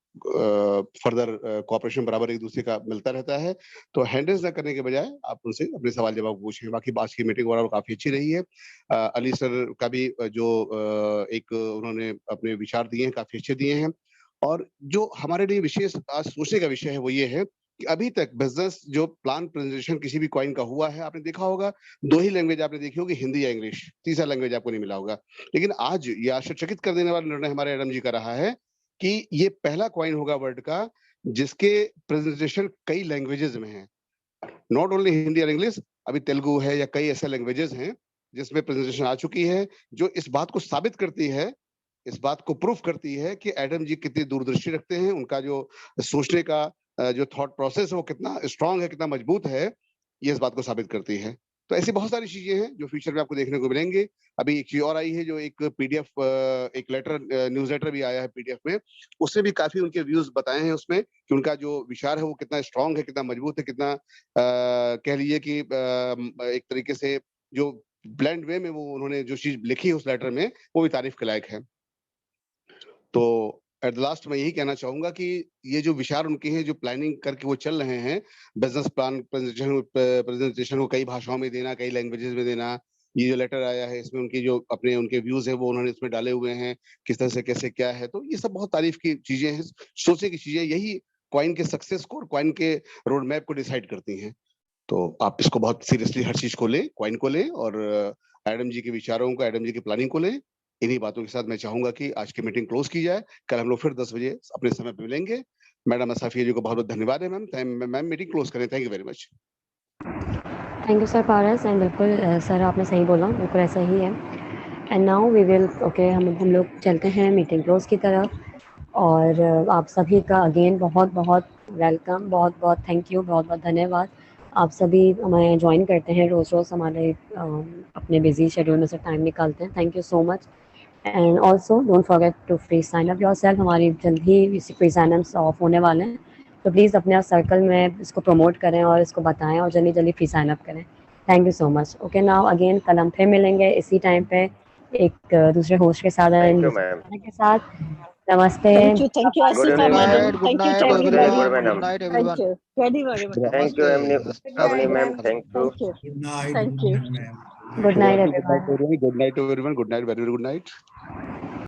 फर्दर कोऑपरेशन बराबर एक दूसरे का मिलता रहता है। तो हैंडल्स ना करने के बजाय आप उनसे अपने सवाल जवाब पूछें। बाकी आज की मीटिंग ओवरऑल काफी अच्छी रही है। अली सर का भी जो एक उन्होंने अपने विचार दिए हैं, काफी अच्छे दिए हैं। और जो हमारे लिए विशेष आज सोचने का विषय है वो ये है कि अभी तक बिजनेस जो प्लान प्रेजेंटेशन किसी भी कॉइन का हुआ है, आपने देखा होगा 2 ही लैंग्वेज आपने देखी होगी, हिंदी या इंग्लिश, तीसरा लैंग्वेज आपको नहीं मिला होगा। लेकिन आज ये आश्चर्यचकित कर देने वाला निर्णय हमारे एडम जी का रहा है कि ये पहला कॉइन होगा वर्ल्ड का जिसके प्रेजेंटेशन कई लैंग्वेजेस में है। नॉट ओनली हिंदी और इंग्लिश, अभी तेलुगु है या कई ऐसे लैंग्वेजेस हैं जिसमें प्रेजेंटेशन आ चुकी है, जो इस बात को साबित करती है, इस बात को प्रूफ करती है कि एडम जी कितनी दूरदृष्टि रखते हैं, उनका जो सोचने का जो थॉट प्रोसेस है वो कितना स्ट्रांग है, कितना मजबूत है, ये इस बात को साबित करती है। तो ऐसी बहुत सारी चीजें हैं जो फ्यूचर में आपको देखने को मिलेंगे। अभी एक चीज और आई है, जो एक पीडीएफ, एक लेटर, न्यूज़लेटर भी आया है पीडीएफ में, उससे भी काफी उनके व्यूज बताए हैं उसमें कि उनका जो विचार है वो कितना स्ट्रांग है, कितना मजबूत है, कितना कह लीजिए कि एक तरीके से जो ब्लेंड वे में वो उन्होंने जो चीज लिखी है उस लेटर में, वो भी तारीफ के लायक है। तो एट द लास्ट मैं यही कहना चाहूंगा कि ये जो विचार उनके हैं, जो प्लानिंग करके वो चल रहे हैं, बिजनेस प्लान प्रेजेंटेशन को कई भाषाओं में देना, कई लैंग्वेजेस में देना, ये जो लेटर आया है इसमें उनकी जो अपने उनके व्यूज है वो उन्होंने इसमें डाले हुए हैं, किस तरह से कैसे क्या है, तो ये सब बहुत तारीफ की चीजें हैं, सोचने की चीजें। यही कॉइन के सक्सेस को और कॉइन के रोड मैप को डिसाइड करती हैं। तो आप इसको बहुत सीरियसली हर चीज को लें, कॉइन को लें और एडम जी के विचारों को, एडम जी की प्लानिंग को लें। इन्हीं बातों के साथ मैं चाहूंगा कि आज की मीटिंग क्लोज की जाए। कल हम लोग फिर 10 बजे अपने समय पे मिलेंगे। मैडम असाफिया जी को बहुत बहुत धन्यवाद है। मैम मीटिंग क्लोज करें। Thank you very much. Thank you sir Paras, and बिल्कुल सर आपने सही बोला, बिल्कुल ऐसा ही है। And now we will okay, हम लोग चलते हैं मीटिंग क्लोज की तरफ। और आप सभी का अगेन बहुत बहुत वेलकम, बहुत बहुत थैंक यू, बहुत बहुत धन्यवाद। आप सभी हमें ज्वाइन करते हैं रोज़ हमारे अपने बिजी शेड्यूल में से टाइम निकालते हैं। Thank you so much. And also don't forget to free sign up yourself. हमारी जल्द ही फ्री साइन अप्स ऑफ होने वाले हैं, तो प्लीज़ अपने सर्कल में इसको प्रमोट करें और इसको बताएं और जल्दी जल्दी फ्री साइन अप करें। Thank you so much. Okay, now again कल हम फिर मिलेंगे इसी टाइम पे एक दूसरे होस्ट के साथ के साथ। नमस्ते। Thank you Ashifa madam. Thank you to everybody. Good night Thank you very very much. Thank you Avni ma'am. Thank you. Good night. Thank you. Good night everyone. Good night everyone. Good night, very good night.